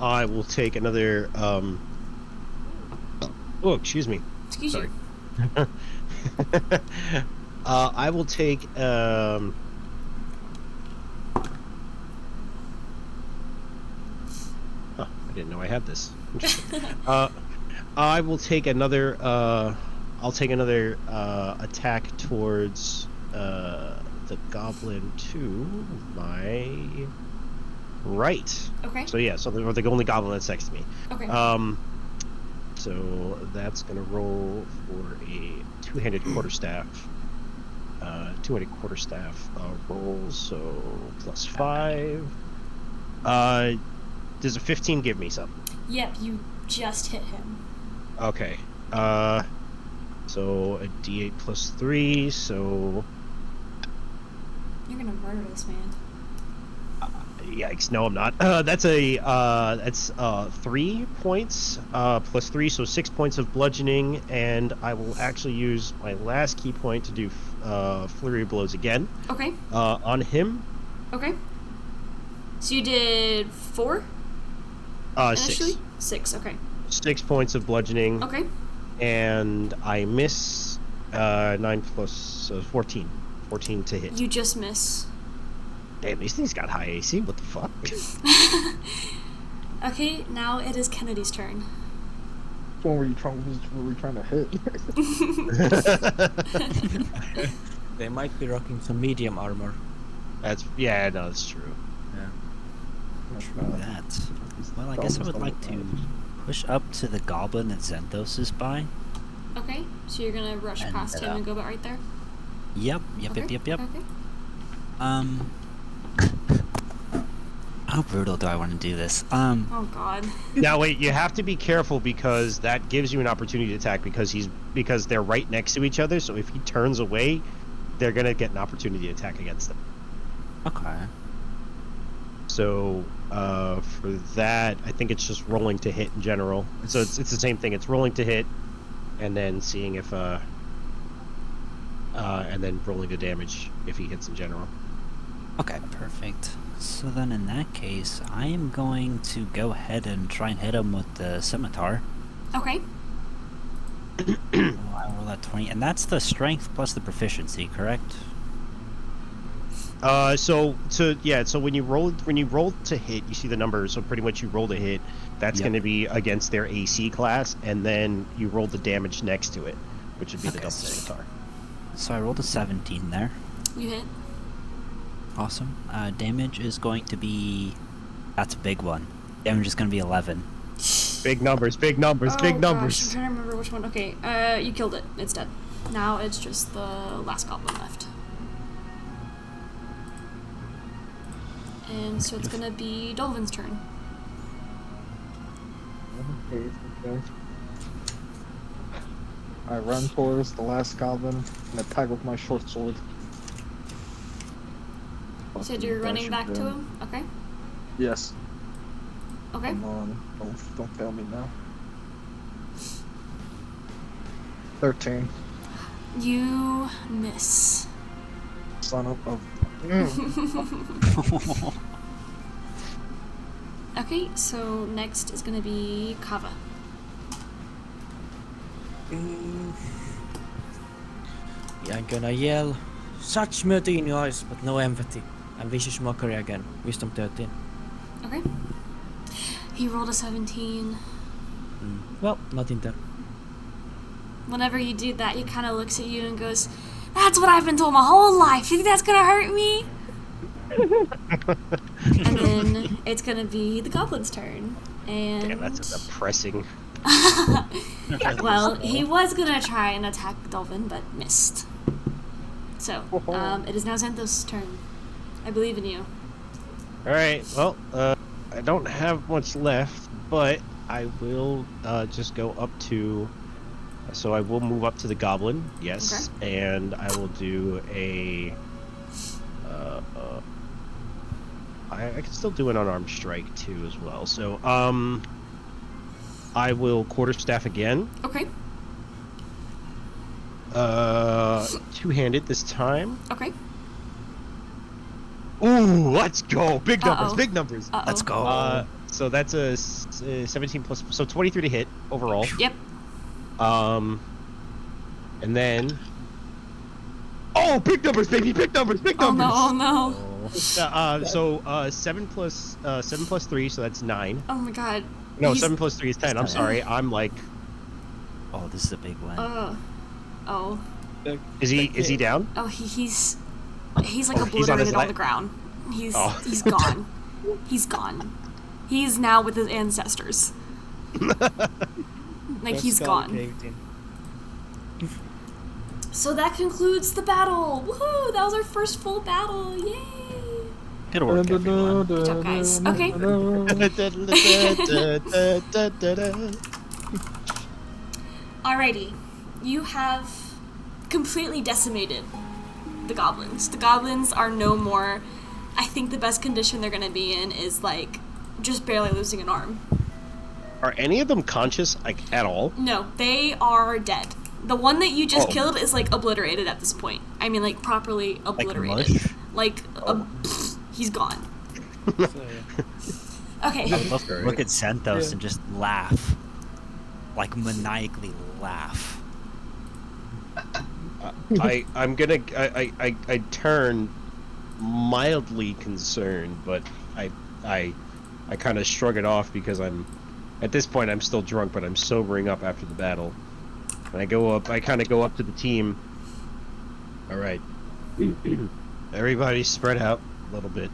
I will take another. Oh, excuse me. Excuse Sorry. you. I will take. Oh, I didn't know I had this. Interesting. I will take another. I'll take another attack towards the goblin to my right. Okay. So yeah, so the only goblin that's next to me. Okay. So that's gonna roll for a two-handed quarterstaff. Two-handed quarterstaff roll, so +5. Does a 15 give me something? Yep, you just hit him. Okay. So a D8 +3, so You're gonna murder this man. yikes! No, I'm not. That's 3 points +3, so 6 points of bludgeoning, and I will actually use my last key point to do flurry of blows again. Okay. On him. Okay. So you did 4 initially? 6. 6, okay. 6 points of bludgeoning. Okay. And I miss 9 plus 14. 14 to hit. You just miss. Damn, these things got high AC. What the fuck? Okay, now it is Kennedy's turn. Which one were you trying to hit? They might be rocking some medium armor. No, that's true. Yeah. True that. Well, I guess I would like to push up to the goblin that Zenthos is by. Okay, so you're gonna rush And past him and go about right there? Yep. Okay. Okay. How brutal do I want to do this? Oh god. Now wait, you have to be careful because that gives you an opportunity to attack because they're right next to each other. So if he turns away, they're gonna get an opportunity to attack against them. Okay. So for that, I think it's just rolling to hit in general. So it's the same thing. It's rolling to hit, and then seeing if and then rolling the damage if he hits in general. Okay, perfect. So then in that case, I am going to go ahead and try and hit him with the scimitar. Okay. I roll that 20, and that's the strength plus the proficiency, correct? So when you roll to hit, you see the numbers. So pretty much you roll to hit. That's Yep. going to be against their AC class, and then you roll the damage next to it, which would be the Okay, double sick. scimitar. So I rolled a 17 there. You hit. Awesome. Damage is going to be... That's a big one. Damage is going to be 11. Big numbers, Oh, big gosh, I'm numbers. trying to remember which one. Okay, you killed it. It's dead. Now it's just the last goblin left. And so it's gonna be Dolvin's turn. Okay. I run towards the last goblin and attack with my short sword. You said you're running back to him? Okay. Yes. Okay. Come on. Don't fail me now. 13. You miss. Son of Okay, so next is gonna be Kava. I'm gonna yell, such mercy in your eyes, but no empathy. And vicious mockery again. Wisdom 13. Okay. He rolled a 17. Well, not in there. Whenever you do that, he kind of looks at you and goes, "That's what I've been told my whole life. You think that's gonna hurt me?" And then it's gonna be the goblin's turn. And Damn, that's a depressing. well, he was gonna try and attack Dolphin, but missed. So, it is now Xanthos' turn. I believe in you. Alright, well, I don't have much left, but I will just go up to. So I will move up to the goblin, yes, and I will do a. I can still do an unarmed strike too as well. So I will quarterstaff again. Okay. Two-handed this time. Okay. Ooh, let's go! Big numbers, Uh-oh. big numbers. Uh-oh. Let's go. So that's a 17 plus, so 23 to hit overall. Yep. And then. Oh, big numbers, baby! Big numbers, big Oh numbers. no! Oh no! So 7 plus 3, so that's 9. Oh my God. No, He's- 7 plus 3 is 10. I'm sorry. I'm like, Oh, this is a big win. Oh. is he down? Oh, he's like He's on his obliterated on leg? the ground. He's Oh. he's gone. He's gone. He's now with his ancestors. Like he's gone. So that concludes the battle. Woohoo! That was our first full battle. Yay! Good work, everyone. Good job, guys. Okay. Alrighty. You have completely decimated the goblins. The goblins are no more. I think the best condition they're gonna be in is like just barely losing an arm. Are any of them conscious, like, at all? No, they are dead. The one that you just Oh. killed is like obliterated at this point. I mean, like properly obliterated. mush? Like, he's gone. Okay. I would love to look at Xanthos and just laugh. Like, maniacally laugh. I turn mildly concerned, but I kind of shrug it off because at this point I'm still drunk, but I'm sobering up after the battle. And I kind of go up to the team. All right, everybody spread out a little bit.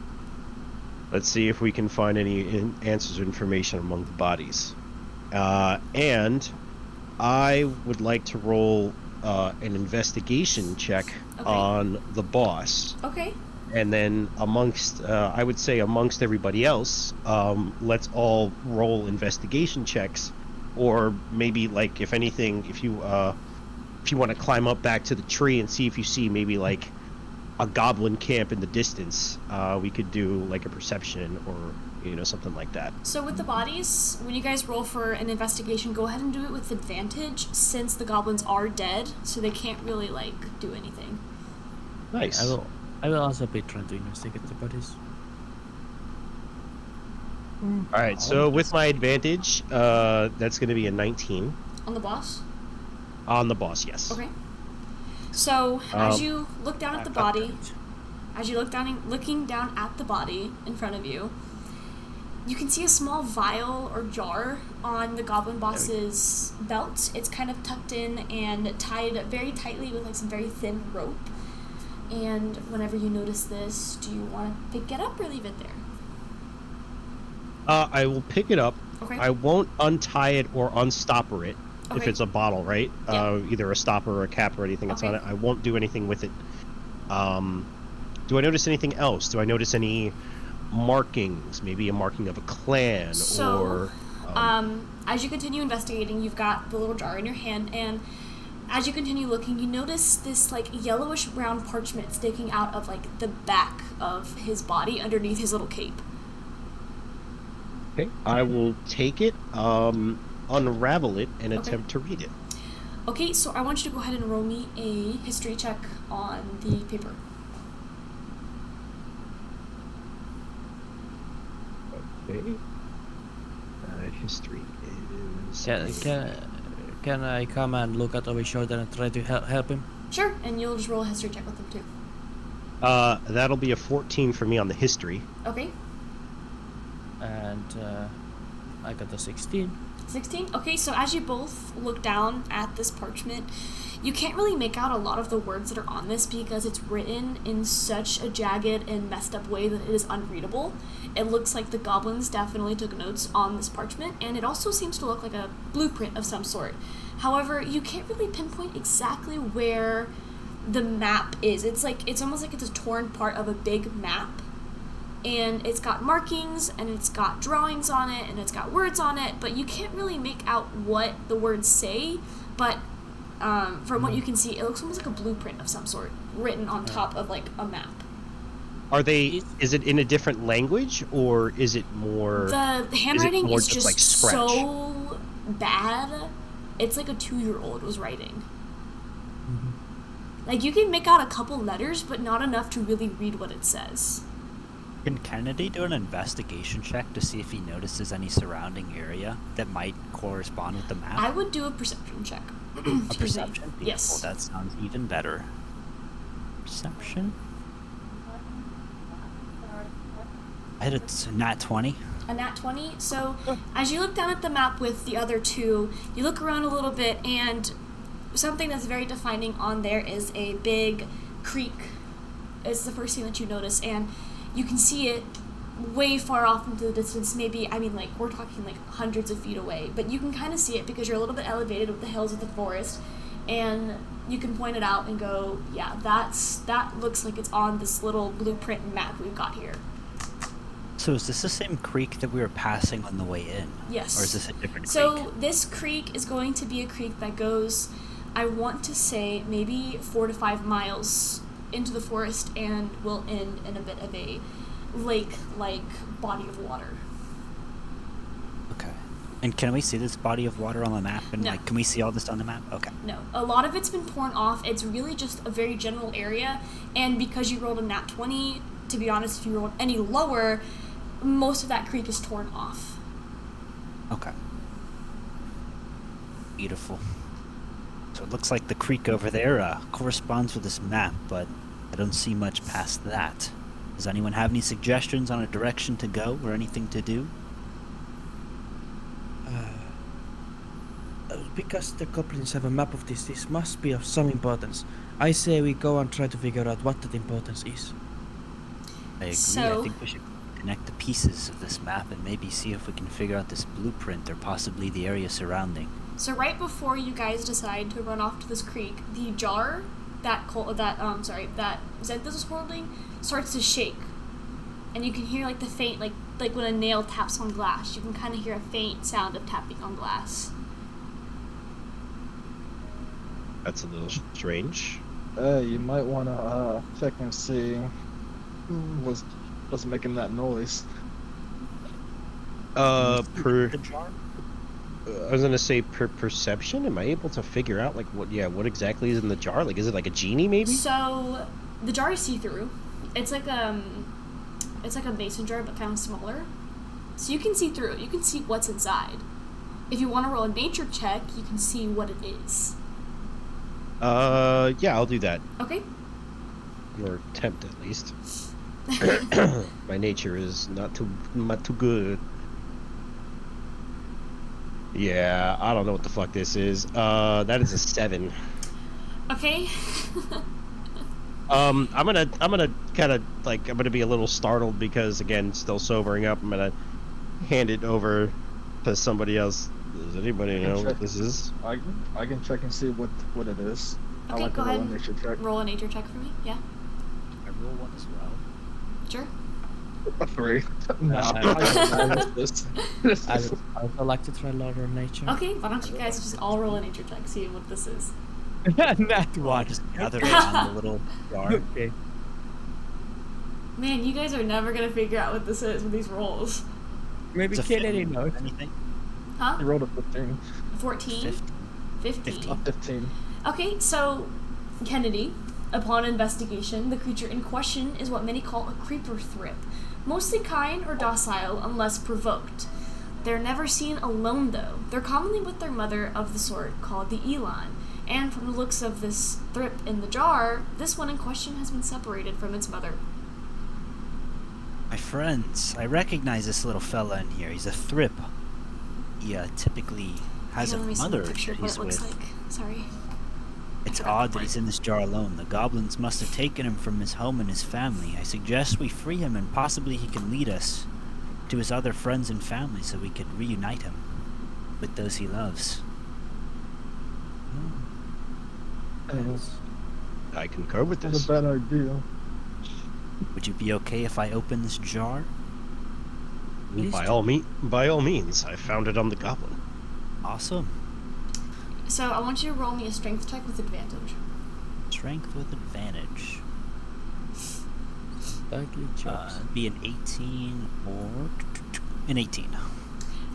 Let's see if we can find any answers or information among the bodies. And I would like to roll an investigation check on the boss. Okay. And then I would say amongst everybody else, let's all roll investigation checks, or maybe like if anything, if you want to climb up back to the tree and see if you see maybe like a goblin camp in the distance, we could do like a perception or something like that. So with the bodies, when you guys roll for an investigation, go ahead and do it with advantage since the goblins are dead, so they can't really like do anything. Nice. I will also be trying to investigate the bodies. All right. So with my advantage, that's going to be a 19 On the boss? on the boss. Yes. Okay. So as you look down at the body, looking down at the body in front of you, you can see a small vial or jar on the goblin boss's belt. It's kind of tucked in and tied very tightly with like some very thin rope. And whenever you notice this, do you want to pick it up or leave it there? I will pick it up. Okay. I won't untie it or unstopper it if Okay. it's a bottle, right? Yeah. Either a stopper or a cap or anything that's on it. Okay. I won't do anything with it. Do I notice anything else? Do I notice any markings? Maybe a marking of a clan So, or As you continue investigating, you've got the little jar in your hand, and as you continue looking, you notice this like yellowish brown parchment sticking out of like the back of his body underneath his little cape. Okay, I will take it, unravel it, and attempt to read it. Okay, so I want you to go ahead and roll me a history check on the paper. Okay. History is... Can I come and look at over his shoulder and try to help him? Sure, and you'll just roll a history check with him too. That'll be a 14 for me on the history. Okay. And I got a 16. 16? Okay, so as you both look down at this parchment, you can't really make out a lot of the words that are on this because it's written in such a jagged and messed up way that it is unreadable. It looks like the goblins definitely took notes on this parchment, and it also seems to look like a blueprint of some sort. However, you can't really pinpoint exactly where the map is. It's almost like it's a torn part of a big map. And it's got markings, and it's got drawings on it, and it's got words on it, but you can't really make out what the words say, but from what you can see, it looks almost like a blueprint of some sort, written on top of, like, a map. Is it in a different language, or is it more... The handwriting is just like scratch? so bad, it's like a 2-year-old was writing. Like, you can make out a couple letters, but not enough to really read what it says. Can Kennedy do an investigation check to see if he notices any surrounding area that might correspond with the map? I would do a perception check. A perception? Beautiful. Yes. That sounds even better. Perception? I hit a nat 20. A nat 20. So as you look down at the map with the other two, you look around a little bit, and something that's very defining on there is a big creek. It's the first thing that you notice, and you can see it way far off into the distance. Maybe, we're talking like hundreds of feet away, but you can kind of see it because you're a little bit elevated with the hills of the forest, and you can point it out and go, yeah, that looks like it's on this little blueprint map we've got here. So is this the same creek that we were passing on the way in? Yes. Or is this a different creek? So this creek is going to be a creek that goes, I want to say, maybe 4 to 5 miles into the forest and will end in a bit of a lake-like body of water. Okay. And can we see this body of water on the map? And No. can we see all this on the map? Okay. No. A lot of it's been torn off. It's really just a very general area, and because you rolled a nat 20, to be honest, if you rolled any lower, most of that creek is torn off. Okay. Beautiful. So it looks like the creek over there corresponds with this map, but I don't see much past that. Does anyone have any suggestions on a direction to go or anything to do? Because the goblins have a map of this must be of some importance. I say we go and try to figure out what that importance is. I agree. So- I think we should connect the pieces of this map and maybe see if we can figure out this blueprint or possibly the area surrounding. So right before you guys decide to run off to this creek, the jar that Xanthus was holding starts to shake, and you can hear like the faint like when a nail taps on glass. You can kind of hear a faint sound of tapping on glass. That's a little strange. You might want to check and see what's making that noise. The jar? I was gonna say perception. Am I able to figure out what exactly is in the jar? Like, is it like a genie maybe? So the jar is see-through. It's like a mason jar but kind of smaller. So you can see through it. You can see what's inside. If you want to roll a nature check, you can see what it is. Yeah, I'll do that. Okay. Or attempt at least. My nature is not too good. Yeah, I don't know what the fuck this is. That is a 7. Okay. I'm gonna kind of I'm gonna be a little startled because again, still sobering up. I'm gonna hand it over to somebody else. Does anybody know what this is? I can check and see what it is. Okay, I like go to roll ahead. a nature check. Roll a nature check for me. Yeah. I roll one as well. Sure. A 3. No, I missed this. I would also like to try Lauder Nature. Okay, why don't you guys just all roll a nature check, see what this is. Not I'll one. just gather it on the little jar. Okay. Man, you guys are never gonna figure out what this is with these rolls. Maybe It's a Kennedy 15, knows. anything? Huh? You rolled a 15. 14? 15. 15. Okay, so, Kennedy, upon investigation, the creature in question is what many call a creeper thrip. Mostly kind or docile unless provoked. They're never seen alone, though. They're commonly with their mother of the sort called the Elan. And from the looks of this thrip in the jar, this one in question has been separated from its mother. My friends, I recognize this little fella in here. He's a thrip. He typically has Hang a on, let me see mother the picture that of what he's it looks with. like. Sorry. It's I forgot odd the that he's point. in this jar alone. The goblins must have taken him from his home and his family. I suggest we free him and possibly he can lead us to his other friends and family so we could reunite him with those he loves. I concur with That's this. a bad idea. Would you be okay if I open this jar? By all means, I found it on the goblin. Awesome. So I want you to roll me a strength check with advantage. Strength with advantage. Ugly chops. Be an 18 or an 18.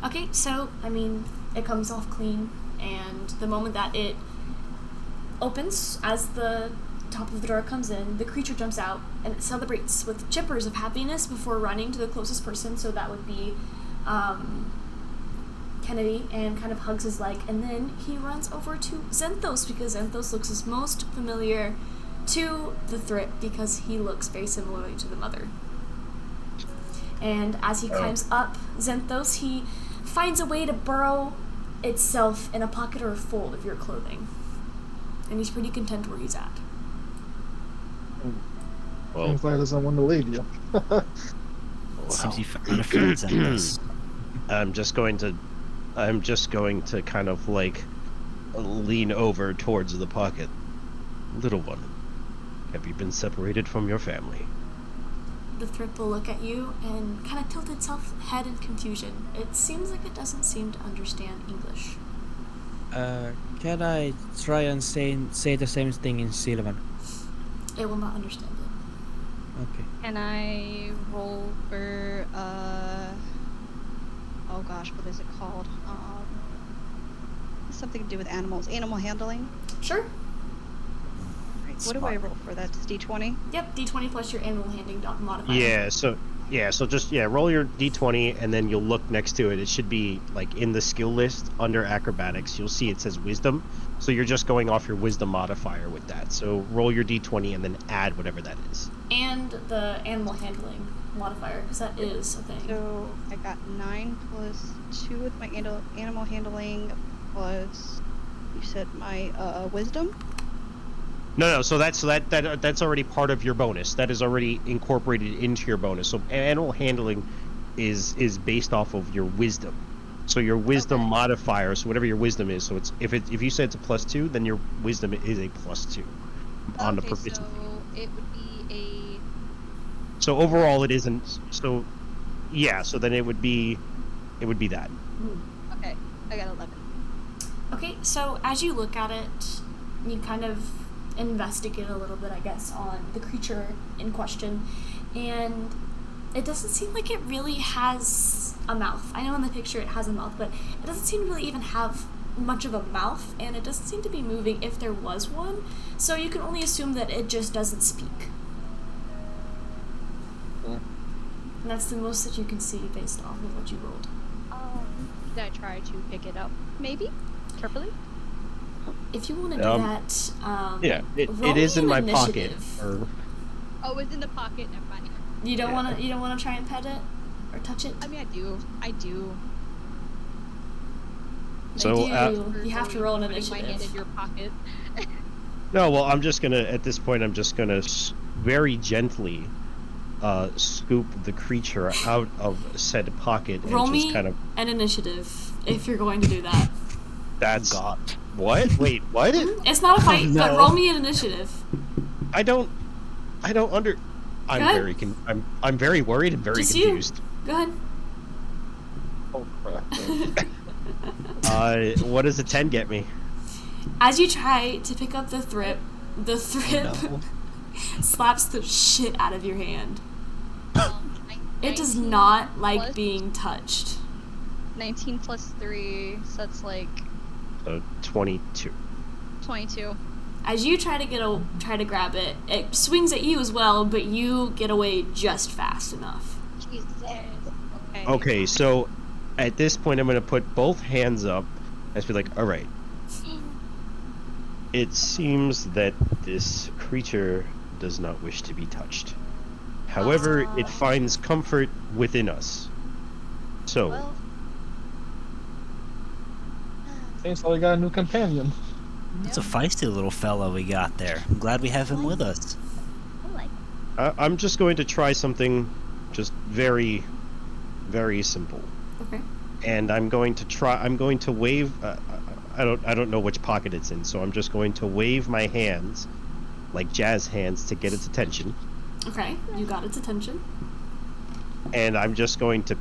Okay, so, I mean, it comes off clean, and the moment that it opens, as the top of the door comes in, the creature jumps out, and it celebrates with chippers of happiness before running to the closest person, so that would be Kennedy, and kind of hugs his leg, and then he runs over to Zenthos, because Zenthos looks his most familiar to the thrip, because he looks very similarly to the mother. And as he climbs up Zenthos, he finds a way to burrow itself in a pocket or a fold of your clothing. And he's pretty content where he's at. Well, Seems like there's someone to lead you. Seems you found a friend, Xanthos. I'm just going to kind of like lean over towards the pocket. Little one, have you been separated from your family? The thrip will look at you and kind of tilt itself head in confusion. It seems like it doesn't seem to understand English. Can I try and say the same thing in Sylvan? It will not understand it. Okay. Can I roll for oh gosh, what is it called? Something to do with animals. Animal handling. Sure. Right. What do I roll for that? Is D20? Yep, d20 plus your animal handling modifier. So just roll your d20 and then you'll look next to it. It should be like in the skill list under acrobatics. You'll see it says wisdom. So you're just going off your wisdom modifier with that. So roll your d20 and then add whatever that is. And the animal handling modifier, because that is a thing. So I got 9 plus 2 with my animal handling plus, you said my wisdom? No. So that's already part of your bonus. That is already incorporated into your bonus. So animal handling is based off of your wisdom. So your wisdom Okay. modifier, so whatever your wisdom is, so it's if you say it's a +2, then your wisdom is a +2 on the proficiency. So it would be So overall, it isn't. So yeah. So then it would be that. okay. I got 11. Okay, so as you look at it, you kind of investigate a little bit, I guess, on the creature in question, and it doesn't seem like it really has a mouth. I know in the picture it has a mouth, but it doesn't seem to really even have much of a mouth, and it doesn't seem to be moving if there was one, so you can only assume that it just doesn't speak. And that's the most that you can see based off of what you rolled. Did I try to pick it up? Maybe? Carefully? If you want to do that, roll it is me in an my pocket. initiative. Oh, it's in the pocket. Never mind. You don't want to try and pet it or touch it. I mean, I do. So, You have to roll an Putting my hand in initiative. your pocket. No, well, I'm just gonna at this point. I'm just gonna very gently scoop the creature out of said pocket and Roll just me kind of. an initiative if you're going to do that. That's God. what? Wait, what? It's not a fight, but No. roll me an initiative. I don't I'm Go very I'm very worried and very Just confused. you. Go ahead. Oh crap. What does a 10 get me? As you try to pick up the thrip no. slaps the shit out of your hand. It does 19 not like plus- being touched. 19 plus 3, so that's like So 22. 22. As you try to grab it, it swings at you as well, but you get away just fast enough. Jesus. Okay. Okay, so at this point, I'm going to put both hands up and be like, all right. It seems that this creature does not wish to be touched. However, it finds comfort within us. So, Well, Seems like we got a new companion. It's a feisty little fellow we got there. I'm glad we have him with us. I like I'm just going to try something just very, very simple. Okay. And I'm going to wave, I don't know which pocket it's in, so I'm just going to wave my hands, like jazz hands, to get its attention. Okay. You got its attention. And I'm just going to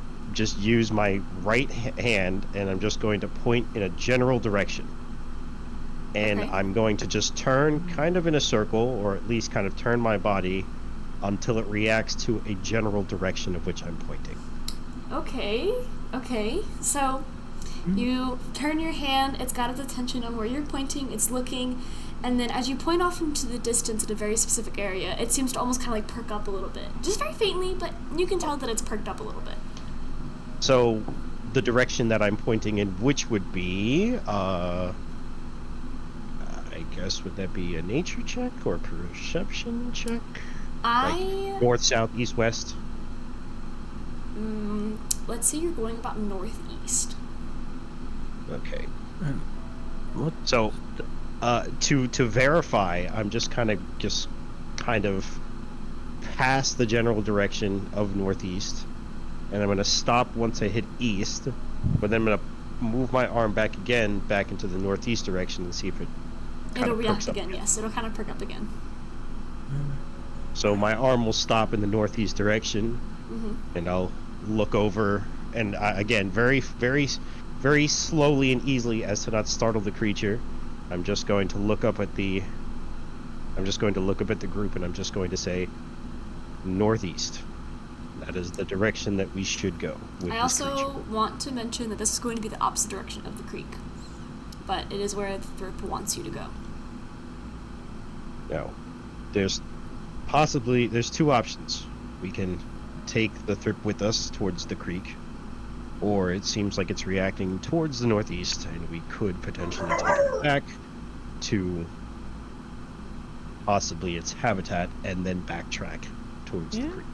use my right hand, and I'm just going to point in a general direction. And Okay. I'm going to just turn kind of in a circle, or at least kind of turn my body until it reacts to a general direction of which I'm pointing. Okay. So you turn your hand, it's got its attention on where you're pointing, it's looking, and then as you point off into the distance in a very specific area, it seems to almost kind of like perk up a little bit. Just very faintly, but you can tell that it's perked up a little bit. So the direction that I'm pointing in, which would be, I guess, would that be a nature check or a perception check? North, south, east, west? Let's say you're going about northeast. Okay. What? So, to verify, I'm just kind of past the general direction of northeast, and I'm going to stop once I hit east, but then I'm going to move my arm back into the northeast direction and see if it kind It'll of react perks up again, yes. It'll kind of perk up again. So my arm will stop in the northeast direction, and I'll look over, and again, very, very, very slowly and easily, as to not startle the creature. I'm just going to look up at the group, and I'm just going to say northeast. That is the direction that we should go with I this also creature. want to mention that this is going to be the opposite direction of the creek, but it is where the group wants you to go. Now, there's two options. We can take the thrip with us towards the creek, or it seems like it's reacting towards the northeast, and we could potentially take it back to possibly its habitat and then backtrack towards the creek.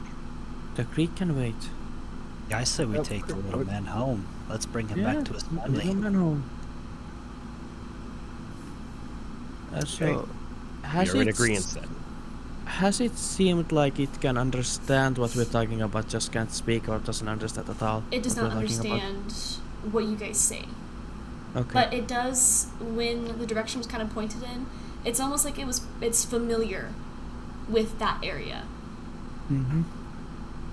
The creek can wait. Yeah, I say we Yep. take the little man home. Let's bring him back to his Little family. man home. So, has You're in it agreement then. has it seemed like it can understand what we're talking about, just can't speak or doesn't understand at all? It does what not we're talking about? understand what you guys say. Okay. But it does, when the direction was kind of pointed in, it's almost like it's familiar with that area. Mm-hmm.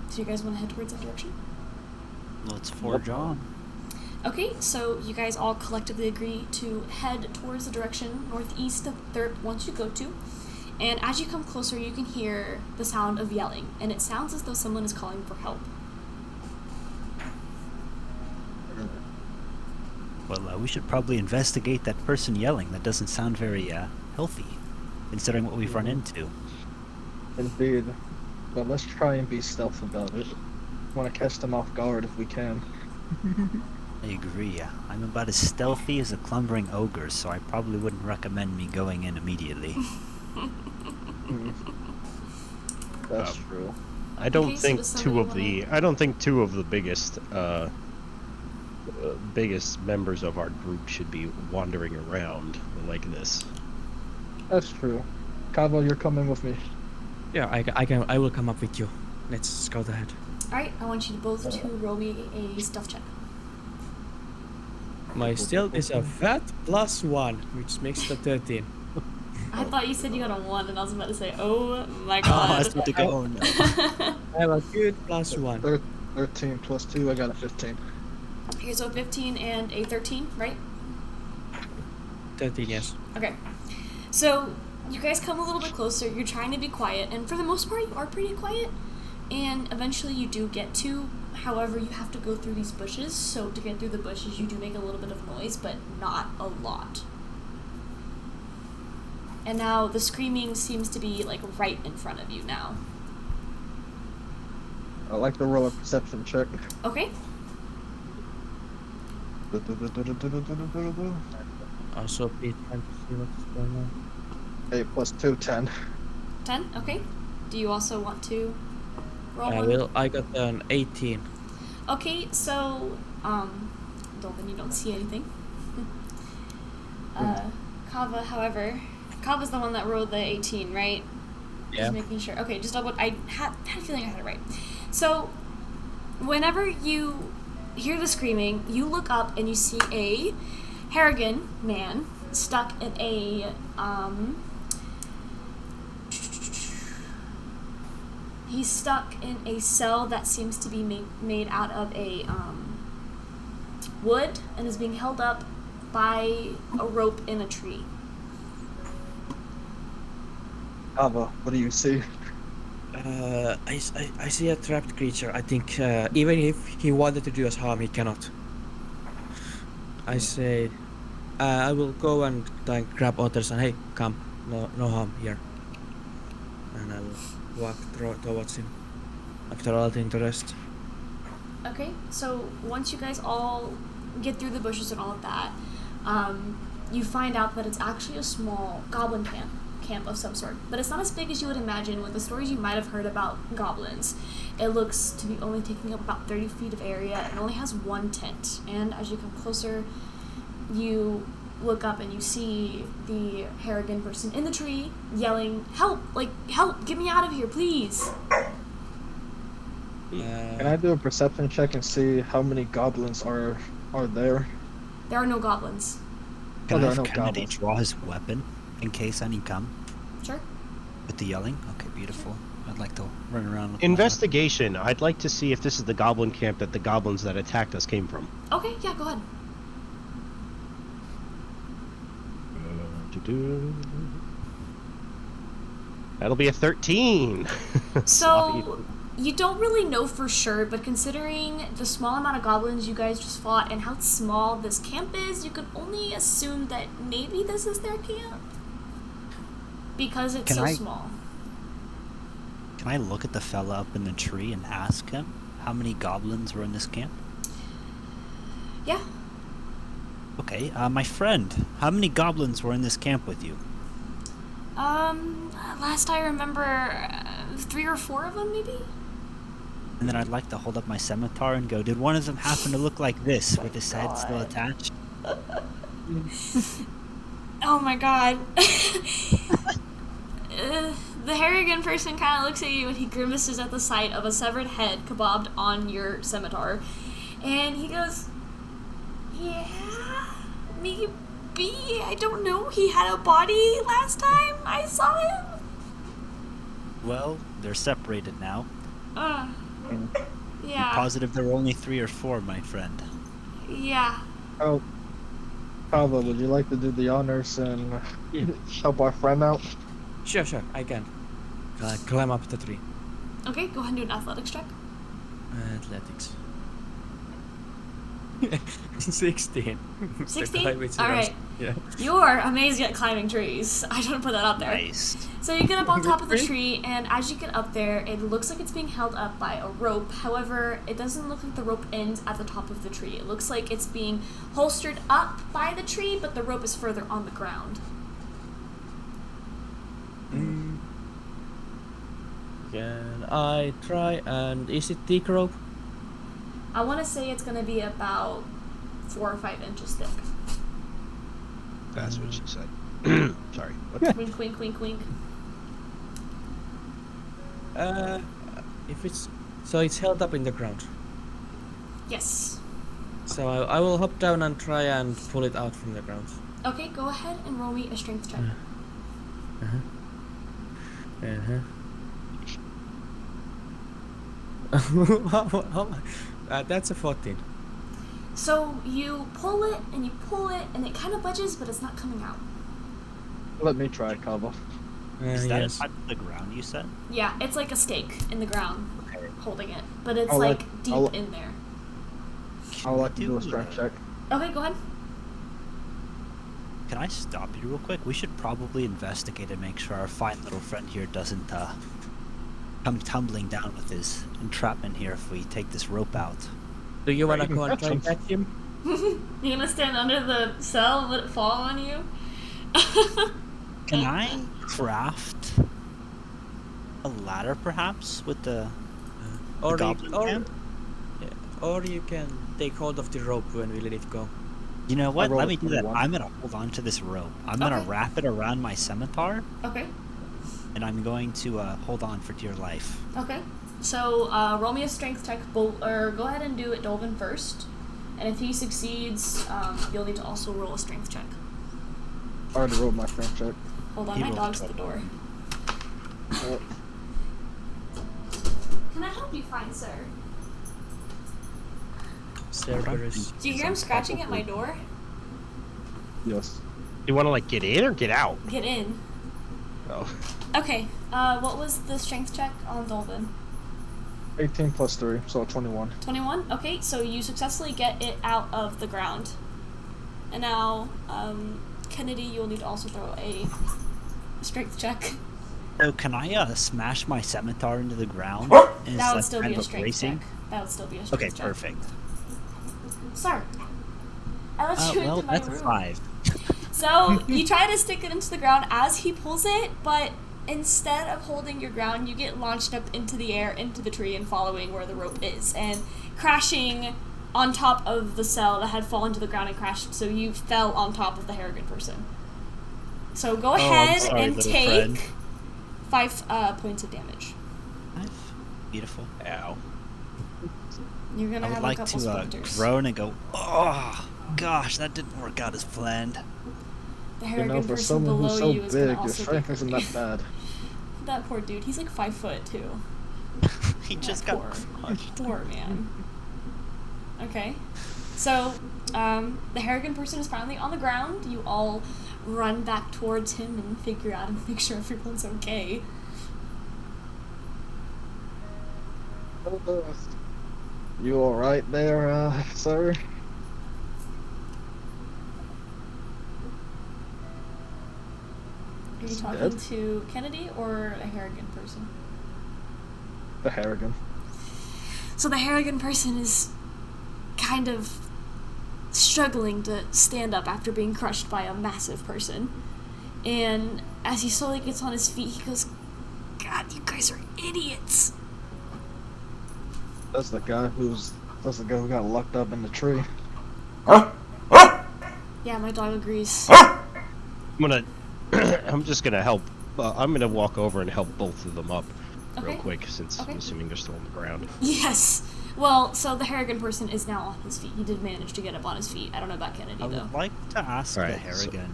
So you guys want to head towards that direction? Let's forge on. Okay, so you guys all collectively agree to head towards the direction northeast of Thirp wants you to go to. And as you come closer, you can hear the sound of yelling, and it sounds as though someone is calling for help. Well, we should probably investigate that person yelling. That doesn't sound very healthy, considering what we've run into. Indeed. But let's try and be stealth about it. Want to catch them off guard if we can. I agree. I'm about as stealthy as a clumbering ogre, so I probably wouldn't recommend me going in immediately. That's true. I don't Okay, so think does somebody two of the biggest members of our group should be wandering around like this. That's true. Kava, you're coming with me. Yeah, I will come up with you. Let's scout ahead. Alright, I want you to both to roll me a stealth check. My stealth is a fat +1, which makes it a 13. I thought you said you had a 1, and I was about to say, oh my Oh, I god. was about to go. Oh, no. I have a good +1. 13 plus 2, I got a 15. Okay, so a 15 and a 13, right? 13, yes. Okay. So you guys come a little bit closer. You're trying to be quiet, and for the most part, you are pretty quiet. And eventually, you do get to. However, you have to go through these bushes. So to get through the bushes, you do make a little bit of noise, but not a lot. And now the screaming seems to be like right in front of you now. I like to roll a perception check. Okay. Also, be trying to see what's going on. 8 plus 2, 10. 10. Okay. Do you also want to roll one? I got an 18. Okay, so, Dolphin, you don't see anything. Kava, however, Kava's the one that rolled the 18, right? Yeah. Just making sure. Okay, just double. I had a feeling I had it right. So, whenever you hear the screaming, you look up and you see a Harrigan man stuck in a, he's stuck in a cell that seems to be made out of a wood and is being held up by a rope in a tree. Ava, what do you see? I see a trapped creature. I think even if he wanted to do us harm, he cannot. I say, I will go and grab others and hey, come, no harm here. And I will walk towards him after allting the rest. Okay, so once you guys all get through the bushes and all of that, you find out that it's actually a small goblin camp of some sort. But it's not as big as you would imagine with the stories you might have heard about goblins. It looks to be only taking up about 30 feet of area and only has one tent. And as you come closer, you look up and you see the Harrigan person in the tree yelling, "Help! Like, help! Get me out of here, please!" Can I do a perception check and see how many goblins are there? There are no goblins. Can there I are have no Kennedy goblins. draw his weapon in case any come Sure. with the yelling? Okay, beautiful. I'd like to run around with my Investigation. I'd like to see if this is the goblin camp that the goblins that attacked us came from. Okay, yeah, go ahead. That'll be a 13. So, you don't really know for sure, but considering the small amount of goblins you guys just fought and how small this camp is, you could only assume that maybe this is their camp. Because it's so small. Can I look at the fella up in the tree and ask him how many goblins were in this camp? Yeah. Okay, my friend, how many goblins were in this camp with you? Last I remember, 3 or 4 of them, maybe? And then I'd like to hold up my scimitar and go, did one of them happen to look like this, with his head still attached? Oh my god. The Harrigan person kind of looks at you and he grimaces at the sight of a severed head kebabbed on your scimitar. And he goes, "Yeah, maybe, I don't know, he had a body last time I saw him." Well, they're separated now. Yeah. I'm positive there were only 3 or 4, my friend. Yeah. Oh, Kava, would you like to do the honors and help our friend out? Sure, I can. Climb up the tree. Okay, go ahead and do an athletics check. Athletics. 16. 16? Alright. Yeah. You're amazing at climbing trees. I just want to put that out there. Nice. So you get up on top of the tree, and as you get up there, it looks like it's being held up by a rope. However, it doesn't look like the rope ends at the top of the tree. It looks like it's being holstered up by the tree, but the rope is further on the ground. Can I try and is it thick rope? I want to say it's going to be about 4 or 5 inches thick. That's what she said. Sorry. What? Wink, wink, wink, wink. If it's so it's held up in the ground. Yes. So I will hop down and try and pull it out from the ground. Okay, go ahead and roll me a strength check. That's a 14. So you pull it and it kind of budges, but it's not coming out. Let me try, Kava. Is that Yes. at the ground, you said? Yeah, it's like a stake in the ground, Okay. holding it, but it's I'll like let- deep I'll- in there. I'd like to do a strength check. Okay, go ahead. Can I stop you real quick? We should probably investigate and make sure our fine little friend here doesn't come tumbling down with his entrapment here if we take this rope out. Do you wanna Right. go and try and That's catch him? You gonna stand under the cell and let it fall on you? Can I craft a ladder, perhaps, with the Or goblin you, or, camp? yeah, or you can take hold of the rope when we let it go. You know what? rolled Let a me do that. 21. I'm gonna hold on to this rope. I'm gonna Okay. wrap it around my scimitar, Okay. and I'm going to hold on for dear life. Okay. So roll me a strength check, or go ahead and do it, Dolvin, first. And if he succeeds, you'll need to also roll a strength check. I already rolled my strength check. Hold on, He my rolled dog's at the 20. door. Uh, Can I help you, fine sir? Cerberus. Do you hear him scratching at my door? yes. You want to like get in or get out? Get in. Oh, Okay. What was the strength check on Dolvin? 18 plus 3, so 21. 21? Okay, so you successfully get it out of the ground. And now, Kennedy, you'll need to also throw a strength check. So can I smash my scimitar into the ground? And That would it's still like be kind a of strength bracing? check. That would still be a strength Okay, check. perfect. Sir, I let you Well, into my that's a room. 5. So you try to stick it into the ground as he pulls it, but instead of holding your ground, you get launched up into the air, into the tree, and following where the rope is, and crashing on top of the cell that had fallen to the ground and crashed. So you fell on top of the Harrigan person. So go I'm ahead sorry, and little take friend. 5 points of damage. 5? Beautiful. ow. You're gonna I would have like a couple to splinters. groan and go, oh, gosh, that didn't work out as planned. The You Harrigan know, for person someone below who's so you is big, gonna your also strength be isn't that bad. That poor dude. He's like 5 foot too. He just That got poor, crushed. poor man. Okay, so the Harrigan person is finally on the ground. You all run back towards him and figure out and make sure everyone's okay. You alright there, sir? Are you Is he talking dead? to Kennedy or a Harrigan person? The Harrigan. So the Harrigan person is kind of struggling to stand up after being crushed by a massive person. And as he slowly gets on his feet, he goes, God, you guys are idiots. That's the guy who got locked up in the tree. Yeah, my dog agrees. I'm just gonna help. I'm gonna walk over and help both of them up real Okay. quick, since Okay. I'm assuming they're still on the ground. Yes. Well, so the Harrigan person is now on his feet. He did manage to get up on his feet. I don't know about Kennedy, I though. would like to ask All the right, so- Harrigan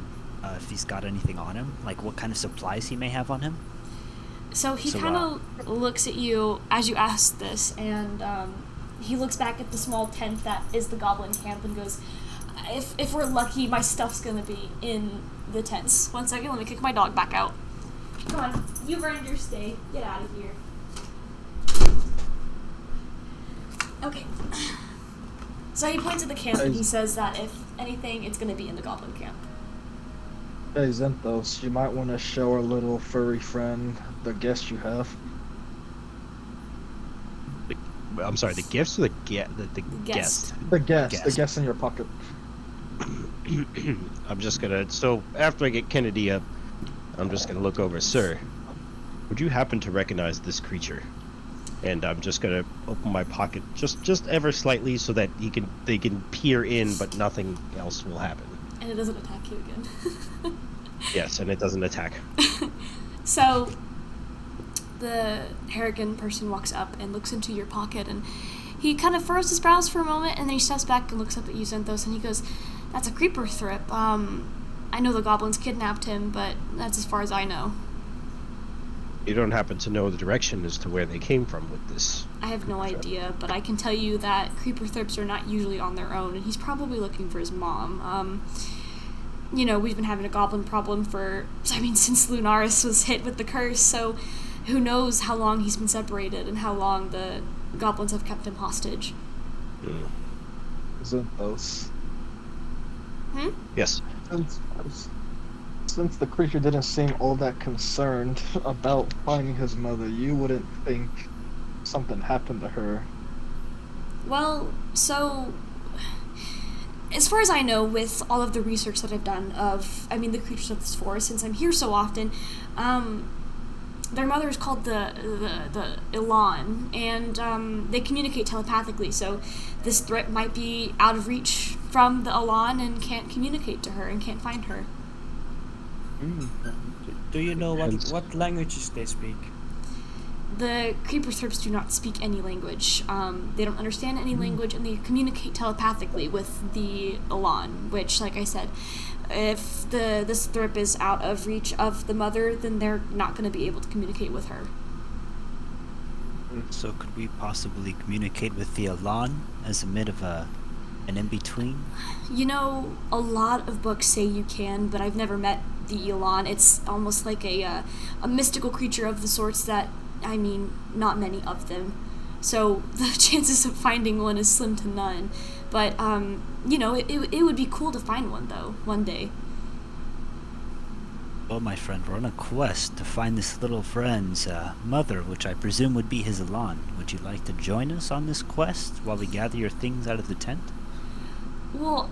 if he's got anything on him, like what kind of supplies he may have on him. So he So, kind of looks at you as you ask this, and he looks back at the small tent that is the goblin camp and goes, if we're lucky, my stuff's gonna be in the tents. 1 second, let me kick my dog back out. Come on, you've earned your stay. Get out of here. Okay. So he points at the camp and he says that if anything, it's gonna be in the goblin camp. Hey, Zenthos, you might want to show our little furry friend the guest you have. I'm sorry, the gifts or the guest? Guest. The guest. Guest. The guest in your pocket. I'm just gonna. So after I get Kennedy up, I'm just gonna look over. Sir, would you happen to recognize this creature? And I'm just gonna open my pocket just ever slightly so that they can peer in, but nothing else will happen. And it doesn't attack you again. Yes, and it doesn't attack. So the Harrigan person walks up and looks into your pocket, and he kind of furrows his brows for a moment, and then he steps back and looks up at you, Zenthos, and he goes, "That's a creeper thrip. I know the goblins kidnapped him, but that's as far as I know. You don't happen to know the direction as to where they came from with this? I have no idea, but I can tell you that creeper thrips are not usually on their own, and he's probably looking for his mom. You know, we've been having a goblin problem since Lunaris was hit with the curse, so who knows how long he's been separated and how long the goblins have kept him hostage. Zenthos. Yes. Since the creature didn't seem all that concerned about finding his mother, you wouldn't think something happened to her. Well, so as far as I know, with all of the research that I've done the creatures of this forest, since I'm here so often, their mother is called the Elan, and they communicate telepathically, so this threat might be out of reach from the Elan and can't communicate to her and can't find her. Do you know what languages they speak? The creeper thrips do not speak any language. They don't understand any language, and they communicate telepathically with the Elan, which, like I said, if this thrip is out of reach of the mother, then they're not going to be able to communicate with her. So could we possibly communicate with the Elan as a bit of an in-between? You know, a lot of books say you can, but I've never met the Elan. It's almost like a mystical creature of the sorts that, not many of them. So the chances of finding one is slim to none. But, it would be cool to find one, though, one day. Well, my friend, we're on a quest to find this little friend's mother, which I presume would be his Elan. Would you like to join us on this quest while we gather your things out of the tent? Well,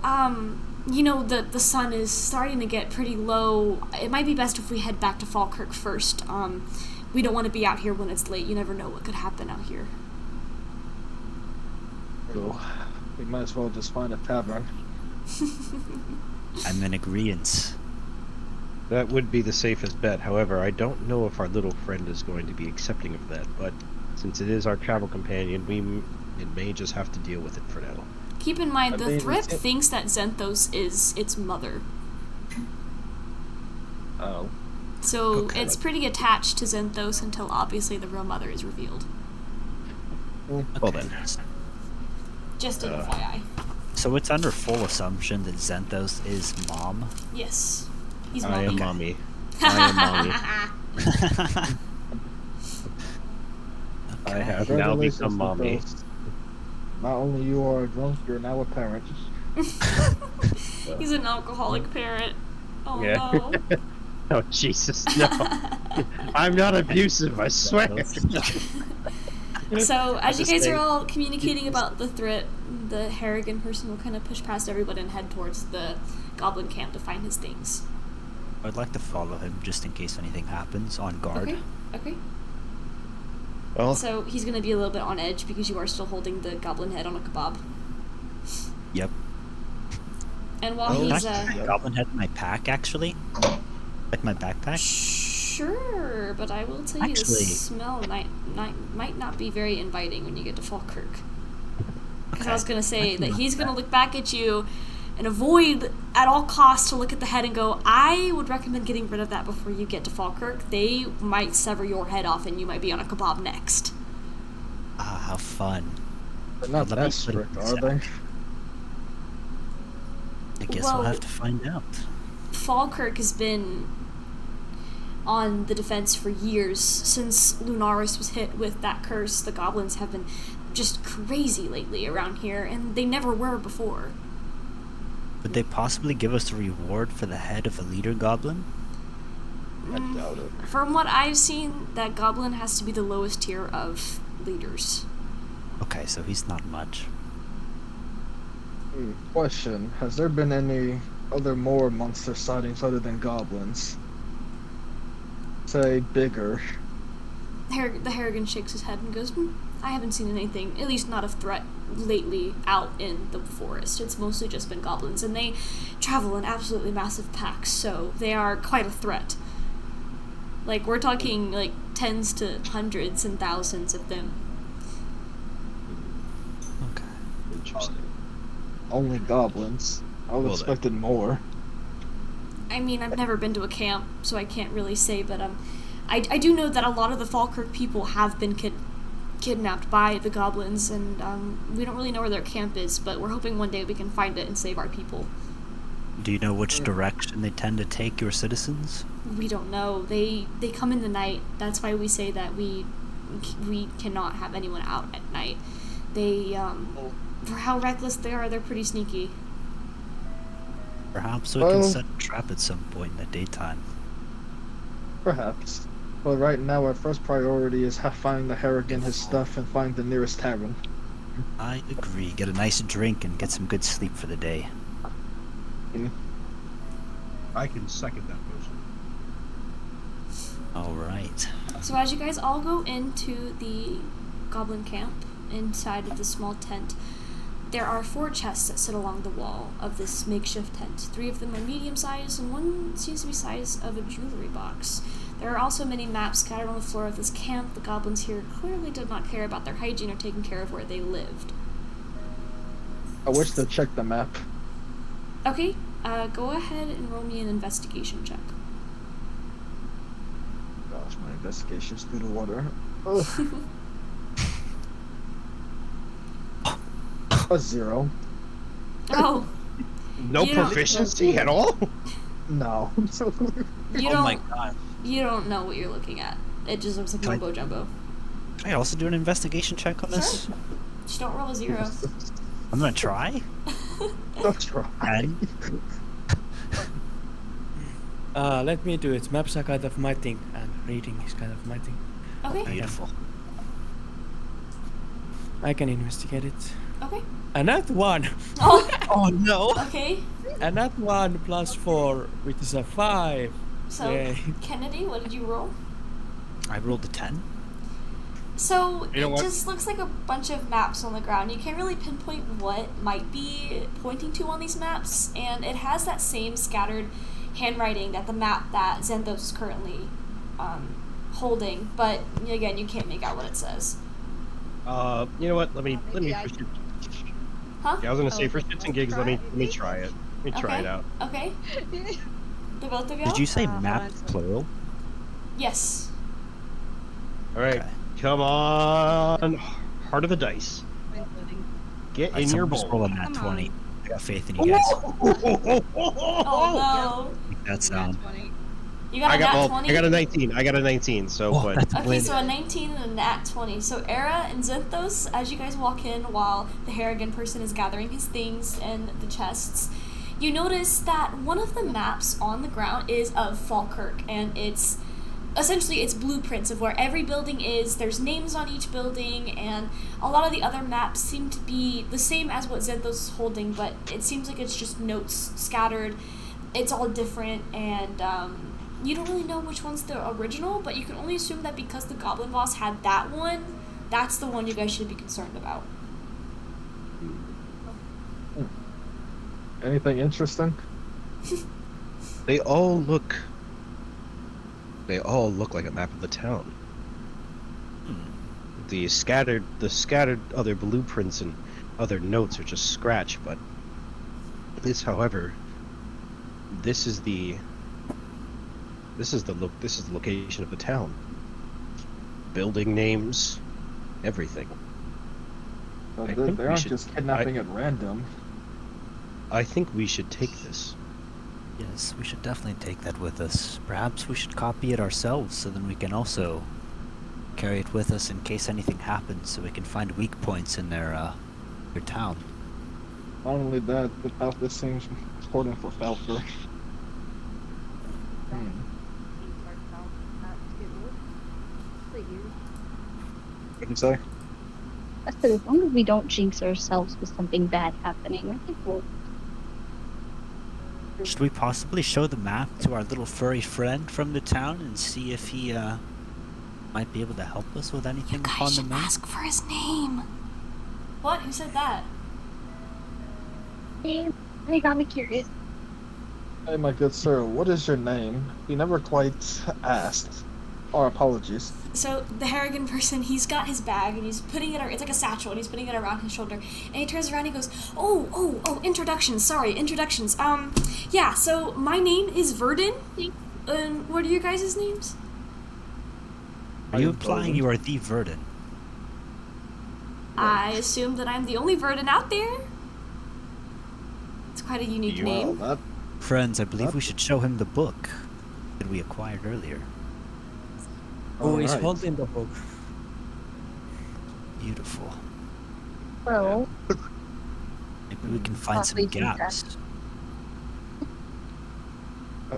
the sun is starting to get pretty low. It might be best if we head back to Fallkirk first. We don't want to be out here when it's late. You never know what could happen out here. So, we might as well just find a tavern. I'm in agreeance. That would be the safest bet. However, I don't know if our little friend is going to be accepting of that, but since it is our travel companion, it may just have to deal with it for now. Keep in mind, the Thrip thinks that Zenthos is its mother. Oh. So it's pretty attached to Zenthos until obviously the real mother is revealed. Well then. Just an FYI. So it's under full assumption that Zenthos is mom? Yes. He's I am mommy. I am mommy. I have now become mommy. Not only you are a drunk, you're now a parent. He's an alcoholic parent. Oh yeah. no. Oh Jesus, no. I'm not abusive, I swear. So, as you guys are all communicating about the threat, the Harrigan person will kind of push past everyone and head towards the goblin camp to find his things. I'd like to follow him just in case anything happens, on guard. Okay. Well, So, he's going to be a little bit on edge because you are still holding the goblin head on a kebab. Yep. And while he's... goblin head in my pack, actually? Like my backpack? Sure, but I will tell you the smell might not be very inviting when you get to Fallkirk. Because I was going to say that he's going to look back at you and avoid at all costs to look at the head and go, I would recommend getting rid of that before you get to Fallkirk. They might sever your head off and you might be on a kebab next. Ah, how fun. They're not that strict, are they? I guess we'll have to find out. Fallkirk has been on the defense for years. Since Lunaris was hit with that curse, the goblins have been just crazy lately around here, and they never were before. Would they possibly give us a reward for the head of a leader goblin? I doubt it. From what I've seen, that goblin has to be the lowest tier of leaders. Okay, so he's not much. Question: has there been any other more monster sightings other than goblins? Say bigger. The Harrigan shakes his head and goes, I haven't seen anything, at least not of threat, lately out in the forest. It's mostly just been goblins, and they travel in absolutely massive packs, so they are quite a threat. Like, we're talking, like, tens to hundreds and thousands of them. Okay. Interesting. Only goblins. I would have expected more. I mean, I've never been to a camp, so I can't really say, but I do know that a lot of the Fallkirk people have been kidnapped by the goblins, and we don't really know where their camp is, but we're hoping one day we can find it and save our people. Do you know which direction they tend to take your citizens? We don't know. They come in the night. That's why we say that we cannot have anyone out at night. They, for how reckless they are, they're pretty sneaky. Perhaps we can set a trap at some point in the daytime. Perhaps. But right now, our first priority is find the Harrigan, his stuff, and find the nearest tavern. I agree. Get a nice drink and get some good sleep for the day. I can second that motion. Alright. So as you guys all go into the goblin camp, inside of the small tent, there are 4 chests that sit along the wall of this makeshift tent. 3 of them are medium sized, and 1 seems to be size of a jewelry box. There are also many maps scattered on the floor of this camp. The goblins here clearly did not care about their hygiene or taking care of where they lived. I wish to check the map. Okay, go ahead and roll me an investigation check. Gosh, my investigation's through the water. A 0. Oh, No You don't- proficiency at all? No. you Oh don't. my god. You don't know what you're looking at. It just looks like Can I- mumbo jumbo. Can I also do an investigation check on this? Sure. Just don't roll a 0. I'm gonna try. That's right. And Let me do it. Maps are kind of my thing, and reading is kind of my thing. Okay. beautiful. I can investigate it. Okay. And that 1! Oh. Oh no! Okay. And that 1 plus 4, which is a 5. So, Yay. Kennedy, what did you roll? I rolled a 10. So You know it what? just looks like a bunch of maps on the ground. You can't really pinpoint what might be pointing to on these maps, and it has that same scattered handwriting that the map that Xanthos is currently holding. But again, you can't make out what it says. You know what? Let me maybe I for shit- Huh? Yeah, I was gonna say Oh, for shits and gigs. Let me try it. Let me try Okay. it out. Okay. The both of y'all? Did you say hold map on. plural? Yes. All right, Okay. come on, heart of the dice. Including. Get Alright, in your someone just roll bowl. a nat Come 20. on. I got faith in you guys. Oh Make that Nat sound. 20. no. You got a nat 20? I got a 19. I got a 19. So, Oh, but that's a Okay, win. so a 19 and a nat 20. So Era and Xanthos, as you guys walk in while the Harrigan person is gathering his things and the chests, you notice that one of the maps on the ground is of Fallkirk, and it's essentially it's blueprints of where every building is. There's names on each building, and a lot of the other maps seem to be the same as what Xanthos is holding, but it seems like it's just notes scattered. It's all different, and you don't really know which one's the original, but you can only assume that because the Goblin Boss had that one, that's the one you guys should be concerned about. Anything interesting? they all look like a map of the town. The scattered other blueprints and other notes are just scratch, but this, however, this is the location of the town. Building names, everything. But I they think we aren't should- just kidnapping at random. I think we should take this. Yes, we should definitely take that with us. Perhaps we should copy it ourselves so then we can also carry it with us in case anything happens so we can find weak points in their town. Not only that, but how this seems important for Fallkirk. What'd you say? I said, as long as we don't jinx ourselves with something bad happening, I think we'll. Should we possibly show the map to our little furry friend from the town and see if he might be able to help us with You anything guys upon the should map? ask for his name. What? Who said that? Damn, they got me curious. Hey, my good sir, what is your name? You never quite asked. Our apologies. So the Harrigan person, he's got his bag and he's putting it. It's like a satchel, and he's putting it around his shoulder. And he turns around and he goes, "Oh, introductions. Sorry, introductions. Yeah. So my name is Verdun. And what are your guys' names? Are you implying you are the Verdun? I assume that I'm the only Verdun out there. It's quite a unique name. Well, Friends, I believe we should show him the book that we acquired earlier. Who is alright. holding the book? Beautiful. Well, Maybe we can find some Possibly do that. gaps.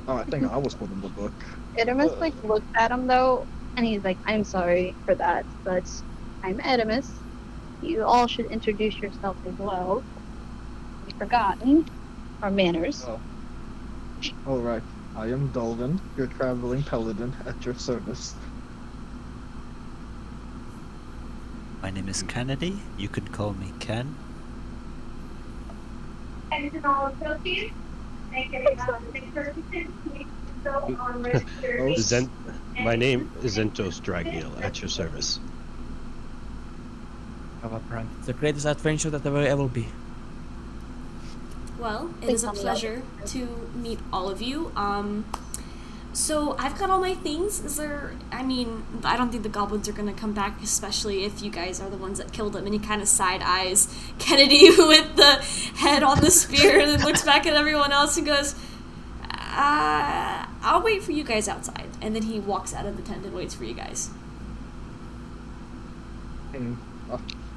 Oh, I think I was holding the book. Edimus like looks at him though, and he's like, "I'm sorry for that, but I'm Edimus. You all should introduce yourself as well. We've forgotten our manners." Oh. Alright. I am Dolvin, your traveling paladin at your service. My name is Kennedy. You can call me Ken. My name is Zentos Dragneel, at your service. Have a prank. It's the greatest adventure that there will ever be. Well, it Please is a tell me pleasure to meet all of you. So I've got all my things. I don't think the goblins are gonna come back, especially if you guys are the ones that killed him. And he kind of side eyes Kennedy with the head on the spear, and then looks back at everyone else and goes, "I'll wait for you guys outside." And then he walks out of the tent and waits for you guys.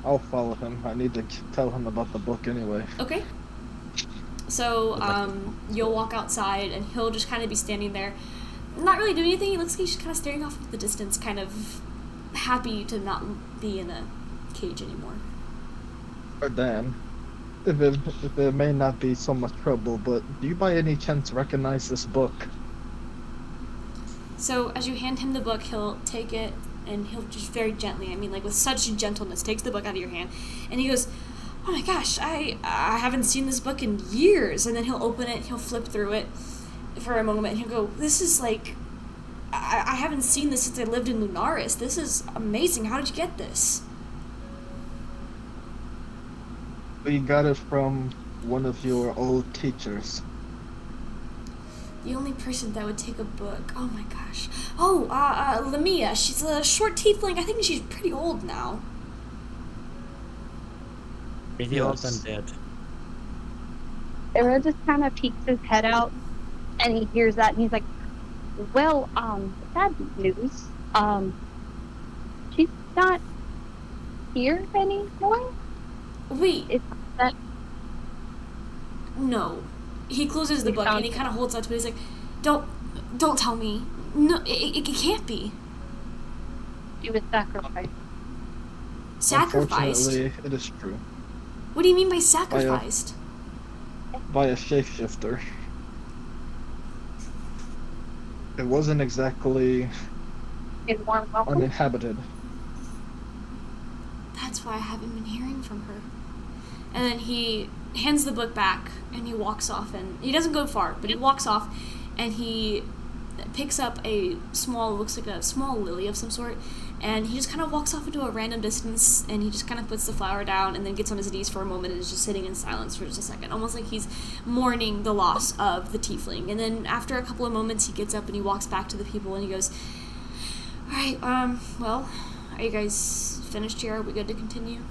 I'll follow him. I need to tell him about the book anyway. Okay. So you'll walk outside, and he'll just kind of be standing there, not really doing anything. He looks like he's just kind of staring off into the distance, kind of happy to not be in a cage anymore. Or Dan, if there may not be so much trouble, but do you by any chance recognize this book? So as you hand him the book, he'll take it, and he'll just very gently, like with such gentleness, takes the book out of your hand, and he goes, "Oh my gosh, I haven't seen this book in years." And then he'll open it, he'll flip through it for a moment, and he'll go, "This is like, I haven't seen this since I lived in Lunaris. This is amazing. How did you get this?" We got it from one of your old teachers. The only person that would take a book. Oh my gosh. Oh, Lamia. She's a short tiefling. I think she's pretty old now. Pretty old and dead. Ira just kind of peeks his head out, and he hears that, and he's like, "Well, sad news. She's not here anymore." Wait, Is that no. He closes the We book found and he kind of holds out to it. He's like, Don't tell me. No, it can't be. she was sacrificed? Sacrificed? Unfortunately, it is true. What do you mean by sacrificed? By a shapeshifter. It wasn't exactly In warm welcome? uninhabited. That's why I haven't been hearing from her. And then he hands the book back and he walks off, and he doesn't go far, but he walks off and he picks up looks like a small lily of some sort, and he just kind of walks off into a random distance, and he just kind of puts the flower down and then gets on his knees for a moment and is just sitting in silence for just a second, almost like he's mourning the loss of the tiefling. And then after a couple of moments he gets up and he walks back to the people and he goes, "Alright, well, are you guys finished here? Are we good to continue?"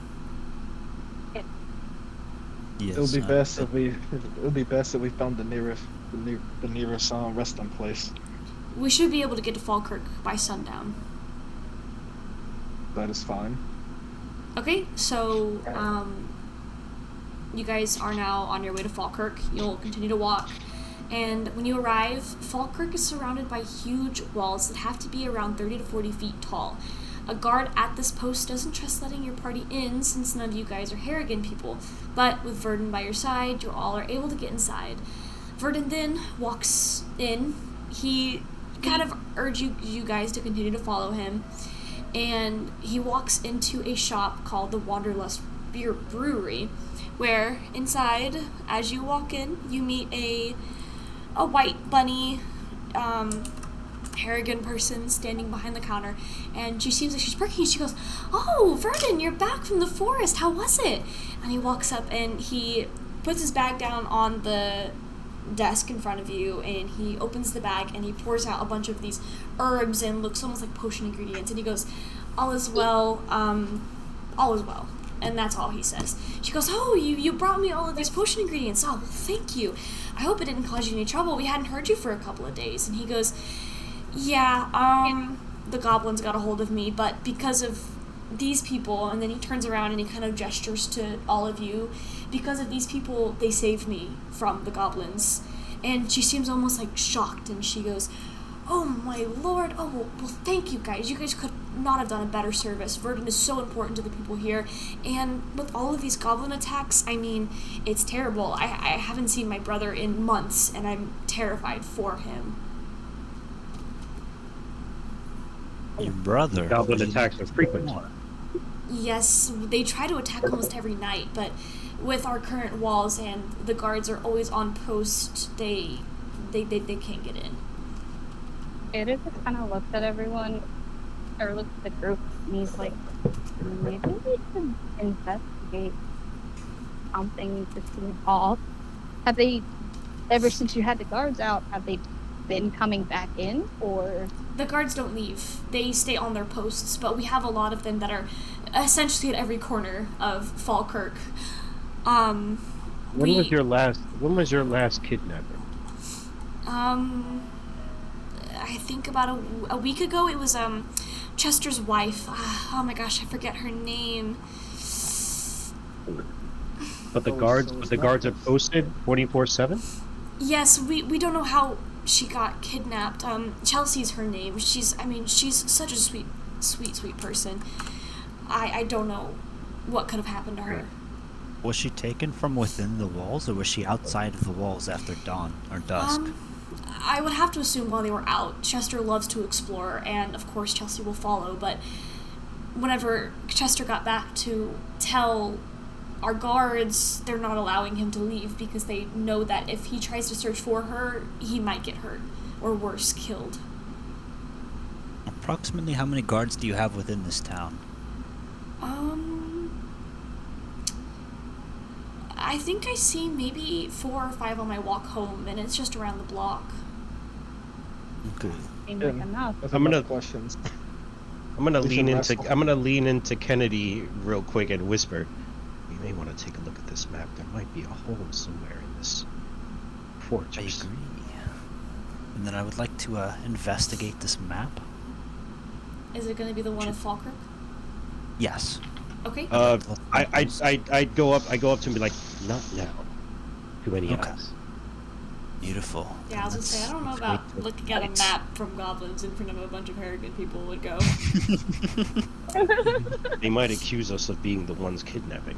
Yes. It would be best if we found the nearest resting place. We should be able to get to Fallkirk by sundown. That is fine. Okay, so you guys are now on your way to Fallkirk. You'll continue to walk, and when you arrive, Fallkirk is surrounded by huge walls that have to be around 30 to 40 feet tall. A guard at this post doesn't trust letting your party in since none of you guys are Harrigan people, but with Verdun by your side, you all are able to get inside. Verdun then walks in. He kind of urges you guys to continue to follow him, and he walks into a shop called the Wanderlust Beer Brewery, where inside, as you walk in, you meet a white bunny Harrigan person standing behind the counter, and she seems like she's working. She goes, "Oh, Vernon, you're back from the forest. How was it?" And he walks up and he puts his bag down on the desk in front of you, and he opens the bag and he pours out a bunch of these herbs and looks almost like potion ingredients, and he goes, "All is well, all is well." And that's all he says. She goes, "Oh, you brought me all of these potion ingredients. Oh, well, thank you. I hope it didn't cause you any trouble. We hadn't heard you for a couple of days." And he goes, "Yeah, the goblins got a hold of me, but because of these people," and then he turns around and he kind of gestures to all of you, "because of these people, they saved me from the goblins." And she seems almost like shocked, and she goes, "Oh my lord, oh, well thank you guys. You guys could not have done a better service. Verdun is so important to the people here, and with all of these goblin attacks, I mean, it's terrible. I haven't seen my brother in months, and I'm terrified for him." Your brother? Goblin attacks are frequent. Yes, they try to attack almost every night, but with our current walls and the guards are always on post, they can't get in. Ada just kind of looks at everyone, or looks at the group, and he's like, maybe we should investigate something to see off. Have they, ever since you had the guards out, have they been coming back in, or? The guards don't leave. They stay on their posts, but we have a lot of them that are essentially at every corner of Fallkirk. When was your last kidnapping? I think about a week ago. It was Chester's wife. Oh my gosh, I forget her name. But the guards are posted 24/7. Yes, we don't know how she got kidnapped. Chelsea's her name. She's such a sweet person. I don't know what could have happened to her. Was she taken from within the walls, or was she outside of the walls after dawn or dusk? I would have to assume while they were out. Chester loves to explore, and of course Chelsea will follow, but whenever Chester got back to tell our guards, they're not allowing him to leave because they know that if he tries to search for her, he might get hurt, or worse, killed. Approximately how many guards do you have within this town? I think I see maybe 4 or 5 on my walk home, and it's just around the block. Okay. Seems like enough. That's I'm gonna- enough questions. I'm gonna We lean into Kennedy real quick and whisper, "You may want to take a look at this map. There might be a hole somewhere in this I fortress." agree. And then I would like to investigate this map. Is it going to be the one of Fallkirk? Yes. Okay. I'd go up to him and be like, "Not now. Too many Okay. eyes." Yeah, Beautiful. I was Then gonna say, I don't know let's about wait till looking at a night. map from goblins in front of a bunch of Harrigan people would go. They might accuse us of being the ones kidnapping.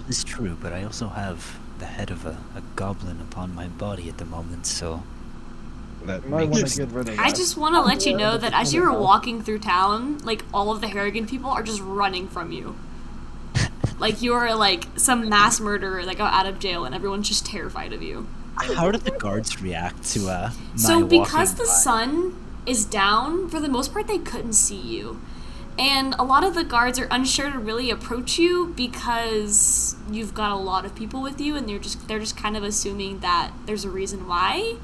It's true, but I also have the head of a goblin upon my body at the moment, so... That You might makes want to get rid of that. I just want to let you know that as you were walking through town, like, all of the Harrigan people are just running from you. Like, you're, like, some mass murderer that got out of jail and everyone's just terrified of you. How did the guards react to my So because walking the by? sun is down, for the most part they couldn't see you. And a lot of the guards are unsure to really approach you because you've got a lot of people with you, and they're just kind of assuming that there's a reason why.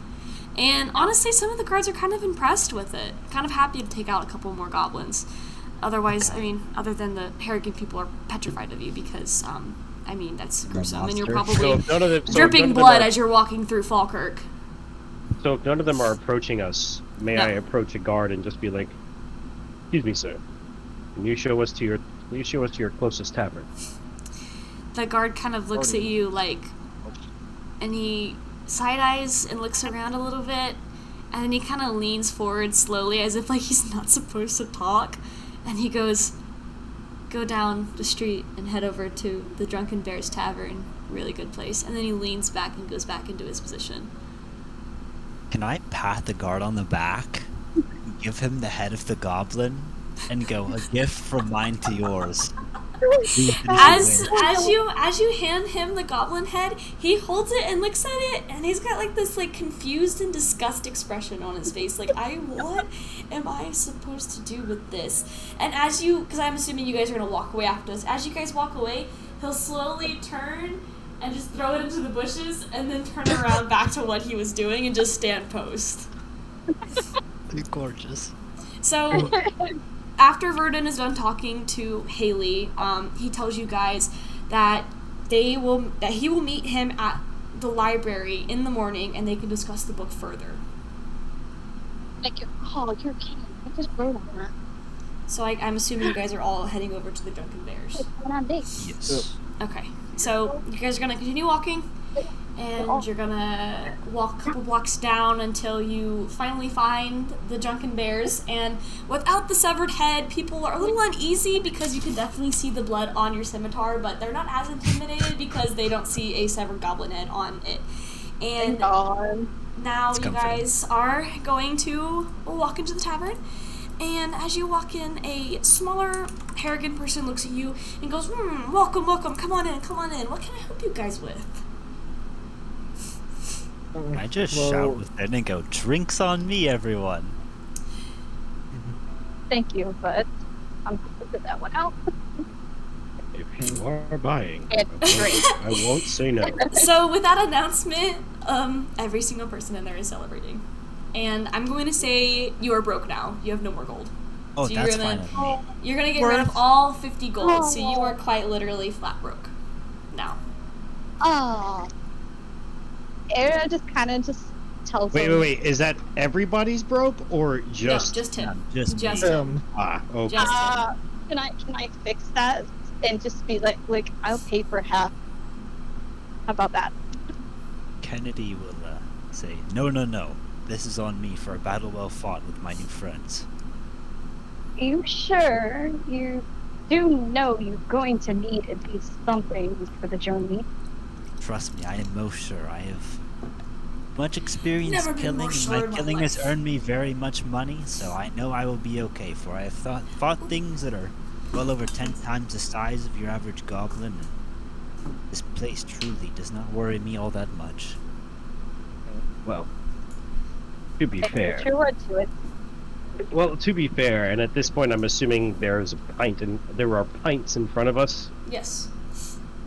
And honestly, some of the guards are kind of impressed with it. Kind of happy to take out a couple more goblins. Otherwise, Okay. I mean, other than the Harrigan people are petrified of you because, I mean, that's gruesome. And you're monster. probably if none of them- dripping none of them blood are- as you're walking through Fallkirk. So if none of them are approaching us, may No. I approach a guard and just be like, "Excuse me, sir. Can you show us to your closest tavern?" The guard kind of looks at you like, and he side eyes and looks around a little bit, and then he kind of leans forward slowly as if like he's not supposed to talk, and he goes, "Go down the street and head over to the Drunken Bear's Tavern. Really good place." And then he leans back and goes back into his position. Can I pat the guard on the back, give him the head of the goblin, and go, "A gift from mine to yours"? Please finish As it. as you hand him the goblin head, he holds it and looks at it, and he's got like this like confused and disgust expression on his face. Like, what am I supposed to do with this? And as you, because I'm assuming you guys are gonna walk away after this. As you guys walk away, he'll slowly turn and just throw it into the bushes, and then turn around back to what he was doing and just stand post. Gorgeous. So, after Verdun is done talking to Haley, he tells you guys that he will meet him at the library in the morning, and they can discuss the book further. Like, you're kidding. I just wrote on that. So I'm assuming you guys are all heading over to the Drunken Bears. Like, we're on date. Yes. Okay, so you guys are gonna continue walking, and you're gonna walk a couple blocks down until you finally find the Drunken Bears. And without the severed head, people are a little uneasy because you can definitely see the blood on your scimitar, but they're not as intimidated because they don't see a severed goblin head on it. And now It's you comforting. guys are going to walk into the tavern. And as you walk in, a smaller Harrigan person looks at you and goes, welcome, come on in. What can I help you guys with? I just Well, shout with it and go, drinks on me, everyone. Thank you, but I'm going to put that one out. If you are buying, And drink. I won't say no. So with that announcement, every single person in there is celebrating. And I'm going to say you are broke now. You have no more gold. Oh, So you're that's gonna- fine with me. You're going to get rid of all 50 gold, so you are quite literally flat broke now. Oh. Era just kind of just tells Wait, him. wait. Is that everybody's broke or just? No, just him. Just Just me. him. Okay. Just him. Can I fix that and just be like I'll pay for half? How about that? Kennedy will say, no. This is on me for a battle well fought with my new friends. You sure you do know you're going to need at least something for the journey? Trust me, I am most sure. I have much experience Never been killing, more and sure my in my killing has life. earned me very much money, so I know I will be okay, for I have fought things that are well over 10 times the size of your average goblin, and this place truly does not worry me all that much. Well, to be fair. Put your word to it. Well, to be fair, and at this point, I'm assuming there are pints in front of us. Yes.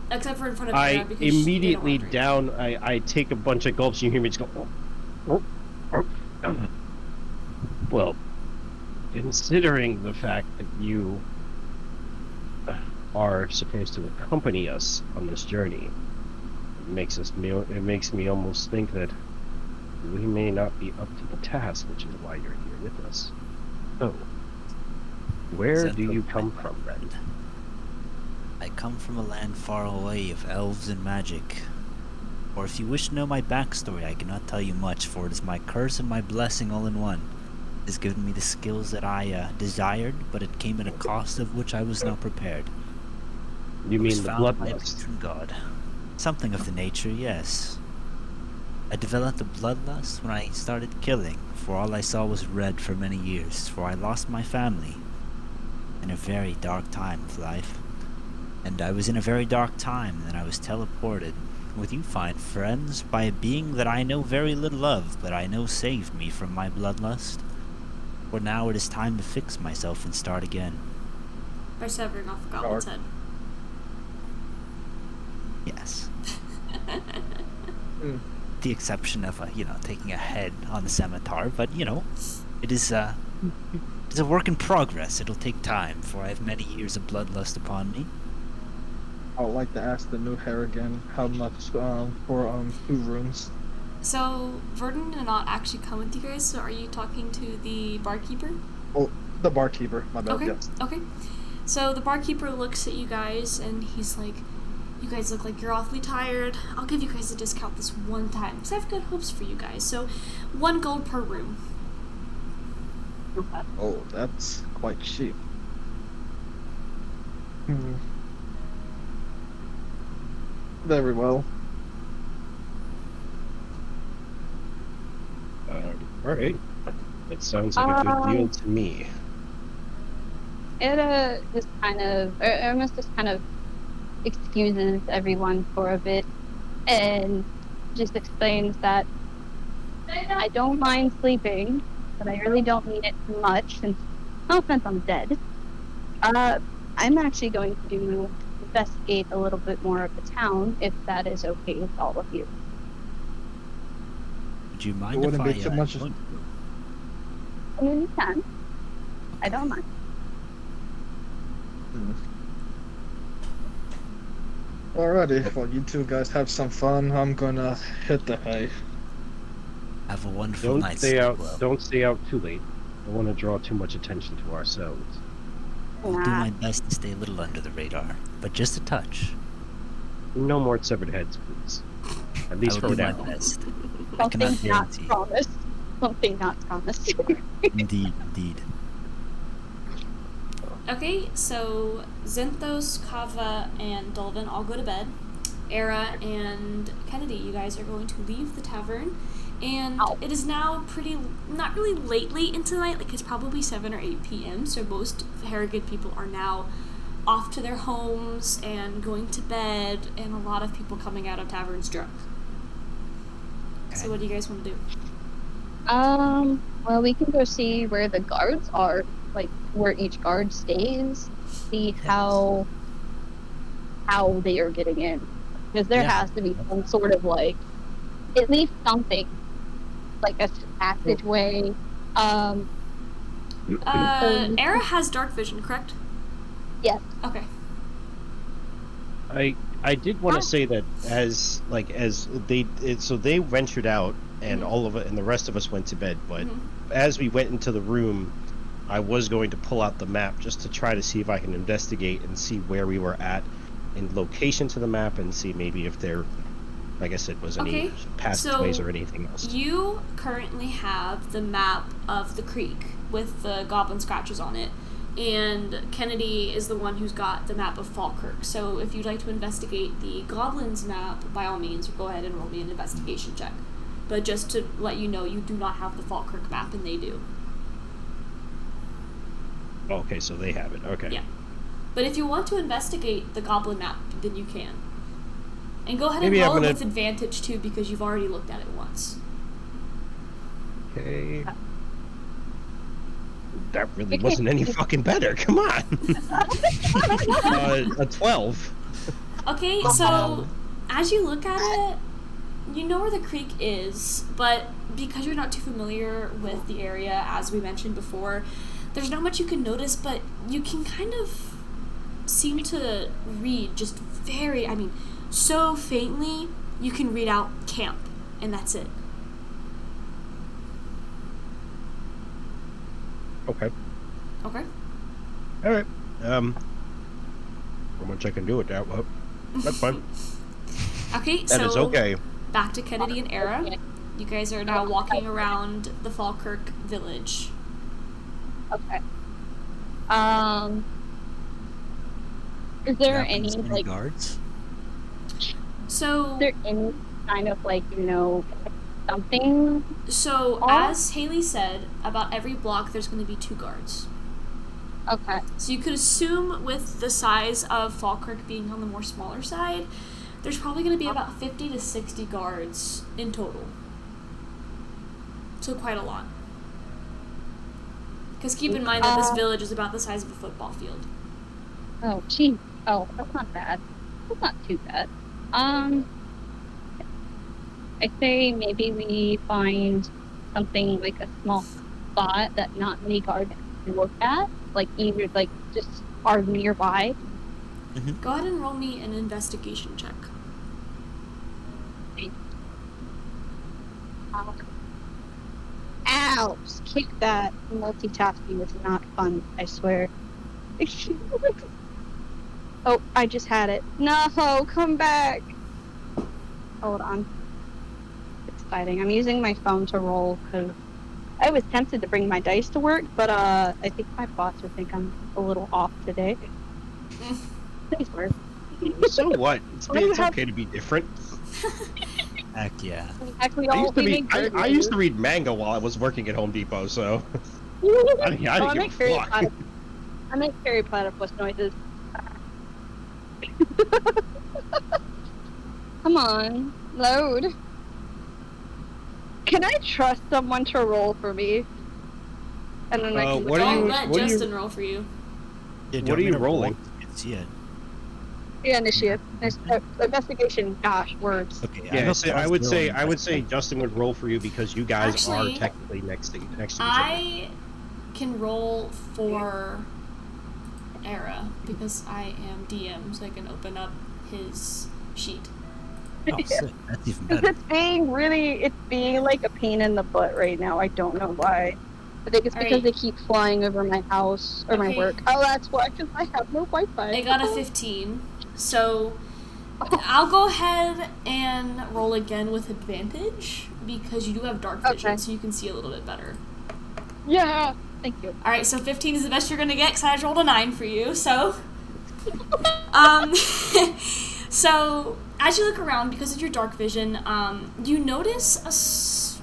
Except for in front of I Anna, because they don't immediately want to drink. down. I take a bunch of gulps, and you hear me just go. Well, considering the fact that you are supposed to accompany us on this journey, it makes me almost think that we may not be up to the task, which is why you're here with us. So, where Sent do from you my come from? friend. I come from a land far away of elves and magic. Or if you wish to know my backstory, I cannot tell you much, for it is my curse and my blessing all in one. It has given me the skills that I desired, but it came at a cost of which I was not prepared. You It was mean the found by a bloodlust? patron god. Something of the nature, yes. I developed a bloodlust when I started killing, for all I saw was red for many years, for I lost my family in a very dark time of life. And I was in a very dark time, and I was teleported with you fine friends by a being that I know very little of, but I know saved me from my bloodlust. For now it is time to fix myself and start again. By severing off a goblin's Dark. head. Yes. Mm. The exception of, taking a head on the scimitar, but, it is a work in progress. It'll take time, for I have many years of bloodlust upon me. I would like to ask the new Harrigan how much for 2 rooms. So, Verdun did not actually come with you guys, so are you talking to the barkeeper? Oh, the barkeeper. My bad. Okay, Yes. okay. So the barkeeper looks at you guys and he's like, you guys look like you're awfully tired. I'll give you guys a discount this one time, because I have good hopes for you guys. So, 1 gold per room. Oh, that's quite cheap. Hmm. Very well. All right. It sounds like a good deal to me. Era just kind of, Aramis just kind of excuses everyone for a bit and just explains that I don't mind sleeping, but I really don't need it much since, no offense, I'm dead. I'm actually going to investigate a little bit more of the town, if that is okay with all of you. Would you It mind if wouldn't I be too much. joined you? I mean, you can. I don't mind. Alrighty, well, you two guys have some fun. I'm gonna hit the hay. Have a wonderful Don't night. stay out. Well, Don't stay out too late. I don't want to draw too much attention to ourselves. I'll do Nah. my best to stay a little under the radar, but just a touch. No more severed heads, please. At I least will for do my now. best. I Something cannot not guarantee. promised. Something not promised. Indeed, indeed. Okay, so Zinthos, Kava, and Dolvin all go to bed. Era and Kennedy, you guys are going to leave the tavern. And Ow. it is now pretty, not really late into the night, like it's probably 7 or 8 p.m., so most Harrogate people are now off to their homes and going to bed, and a lot of people coming out of taverns drunk. So Okay. what do you guys want to do? Well, we can go see where the guards are, like where each guard stays, see how they are getting in, because there Yeah. has to be some sort of like, at least something, like a passageway. Era has dark vision, correct? Yes. Okay. I did want to say that as they ventured out and Mhm. all of it and the rest of us went to bed, but Mhm. as we went into the room, I was going to pull out the map just to try to see if I can investigate and see where we were at in location to the map and see maybe if there, like I said, was any Okay, passageways so or anything else. You currently have the map of the creek with the goblin scratches on it, and Kennedy is the one who's got the map of Fallkirk. So if you'd like to investigate the goblins map, by all means, go ahead and roll me an investigation check. But just to let you know, you do not have the Fallkirk map, and they do. Okay, so they have it. Okay. Yeah. But if you want to investigate the goblin map, then you can. And go ahead Maybe and I'm roll it gonna- with advantage, too, because you've already looked at it once. Okay. That really wasn't any fucking better. Come on. A 12. Okay, so as you look at it, you know where the creek is, but because you're not too familiar with the area, as we mentioned before, there's not much you can notice, but you can kind of seem to read just so faintly, you can read out camp, and that's it. Okay. Okay? All right. How much I can do with that? Well, that's fine. Okay, That is okay. back to Kennedy and Era. You guys are now walking around the Fallkirk village. Okay. Is there any Happens like? guards? So, Is there any kind of like something? So, Oh. as Haley said, about every block there's going to be 2 guards. Okay. So you could assume with the size of Fallkirk being on the more smaller side, there's probably going to be about 50 to 60 guards in total. So quite a lot. Because keep in mind that this village is about the size of a football field. Oh, gee. Oh, that's not bad. That's not too bad. I say maybe we find something like a small spot that not many guards can look at, like either like just are nearby. Go ahead and roll me an investigation check. Ow! Just kick that. Multitasking is not fun, I swear. Oh, I just had it. No, come back! Hold on. It's exciting. I'm using my phone to roll because I was tempted to bring my dice to work, but I think my boss would think I'm a little off today. Nice work. So what? It's okay to be different. Heck yeah. Actually, I used to read manga while I was working at Home Depot, so I didn't give a fuck. I make very platypus noises. Come on, load. Can I trust someone to roll for me? And then I can what are Don't you- let what are you- Justin roll for you. Yeah, do What are want me you to roll? rolling? It's, yeah. Yeah, initiative. Investigation. Gosh, words. Okay. Yeah, so I would say investigation. Justin would roll for you because you guys Actually, are technically next to each other. I can roll for Era because I am DM, so I can open up his sheet. Oh, sick. That's even Because better. it's being like a pain in the butt right now. I don't know why. I think it's because Alright. they keep flying over my house or my Okay. work. Oh, that's why, because I have no Wi-Fi. I got a 15, so I'll go ahead and roll again with advantage because you do have dark vision, Okay. so you can see a little bit better. Yeah, thank you. All right, so 15 is the best you're gonna get because I just rolled a 9 for you. So, so as you look around, because of your dark vision, you notice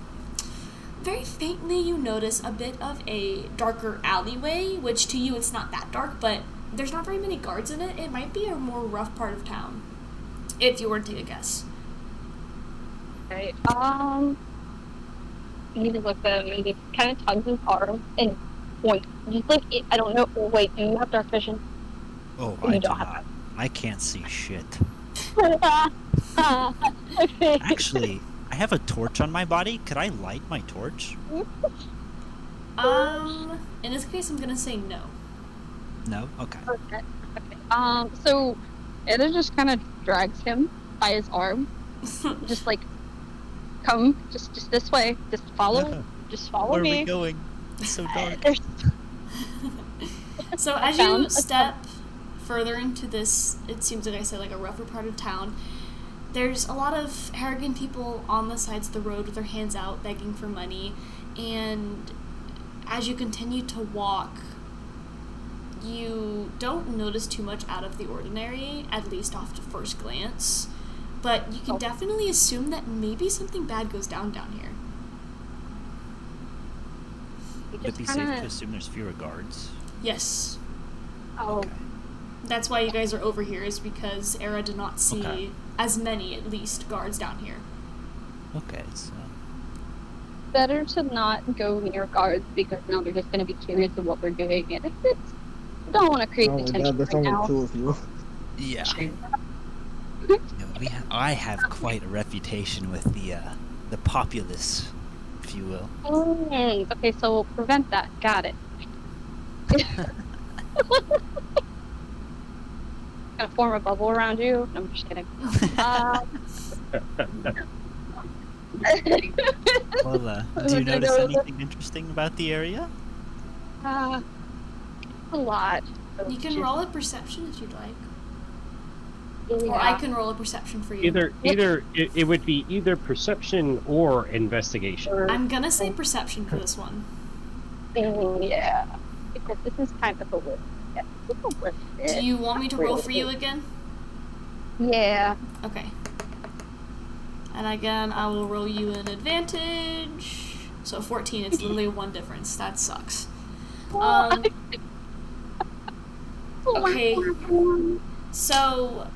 very faintly. You notice a bit of a darker alleyway, which to you it's not that dark, but there's not very many guards in it. It might be a more rough part of town, if you were to take a guess. Okay. I need to look at him and he kind of tugs his arm and points. Just like I don't know. Oh, wait, do you have dark vision? Oh, You I do don't have not. I can't see shit. Okay. Actually, I have a torch on my body. Could I light my torch? In this case, I'm gonna say no. No? Okay. Okay. So Eda just kind of drags him by his arm, just like, come, just this way, just follow Where are we me. going? It's so dark. There's So I as found you a step further into this, it seems like I said, like a rougher part of town, there's a lot of arrogant people on the sides of the road with their hands out begging for money, and as you continue to walk, you don't notice too much out of the ordinary, at least off the first glance, but you can definitely assume that maybe something bad goes down here. Would it be safe to assume there's fewer guards? Yes. Oh, Okay. That's why you guys are over here, is because Era did not see Okay. as many, at least, guards down here. Okay, so... better to not go near guards because now they're just going to be curious of what we're doing, and I don't want to create Oh the my tension god, there's right only now. 2 of you. Yeah. I have quite a reputation with the populace, if you will. Okay, so we'll prevent that. Got it. Gonna form a bubble around you. No, I'm just kidding. Well, do you notice anything interesting about the area? A lot. You can roll a perception if you'd like. Yeah. Or I can roll a perception for you. It would be either perception or investigation. I'm gonna say perception for this one. Yeah. Because this is kind of a list. Yeah, it's a list. Do you want me to roll for you again? Yeah. Okay. And again, I will roll you an advantage. So 14, it's literally one difference. That sucks. Okay. So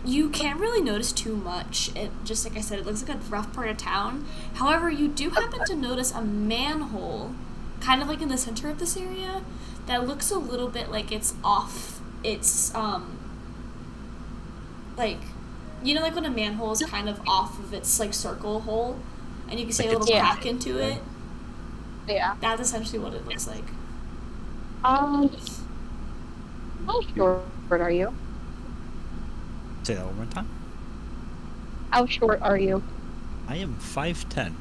you can't really notice too much. It just like I said, it looks like a rough part of town. However, you do happen to notice a manhole, kind of like in the center of this area, that looks a little bit like it's off. It's like, you know, like when a manhole is kind of off of its like circle hole, and you can see a little crack into it. Yeah. That's essentially what it looks like. How short are you? Say that one more time. How short are you? I am 5'10".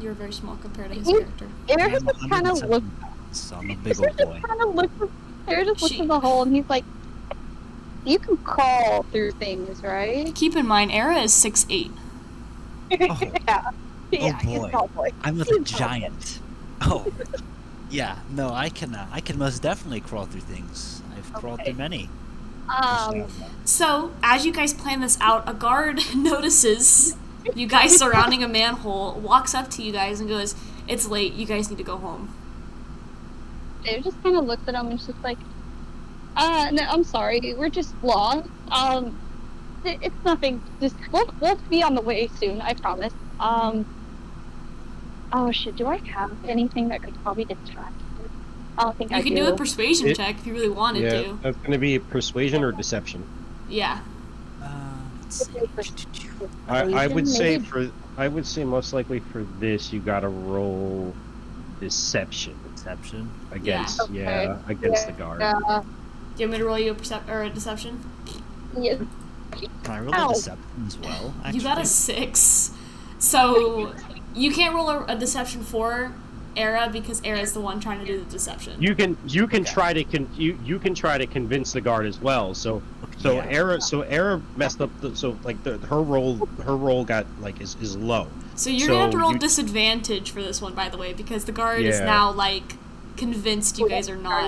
You're very small compared to his You- character. Eric I'm just kind of 107 looks. pounds, so I'm a big old boy. Eric just looks She- in the hole and he's like, "You can crawl through things, right?" Keep in mind, Era is 6'8". Oh. Yeah. Yeah, he's boy. a tall boy. I'm with He's a a tall boy. giant. Oh. Yeah, no, I can most definitely crawl through things. I've crawled Okay. through many. So, as you guys plan this out, a guard notices you guys surrounding a manhole, walks up to you guys and goes, "It's late, you guys need to go home." Dave just kind of looks at him and just like, no, I'm sorry, we're just lost. It's nothing. Just we'll be on the way soon. I promise. Oh shit. Do I have anything that could probably distract you? I don't think I You do. can do a persuasion It- check if you really wanted Yeah, to. that's going to be persuasion or deception. Yeah. Let's see. I would say Maybe- I would say most likely for this you got to roll deception Deception. against Okay. against the guard. Yeah. Do you want me to roll you a deception? Yeah. Can I roll Ow. a deception as well? You got a actually? 6. So you can't roll a deception for Era because Era's the one trying to do the deception. You can Okay. try to you can try to convince the guard as well. So Yeah. Era messed up. Her roll got like is low. So you're gonna have to So roll you- disadvantage for this one, by the way, because the guard is Yeah. now like convinced you guys are not.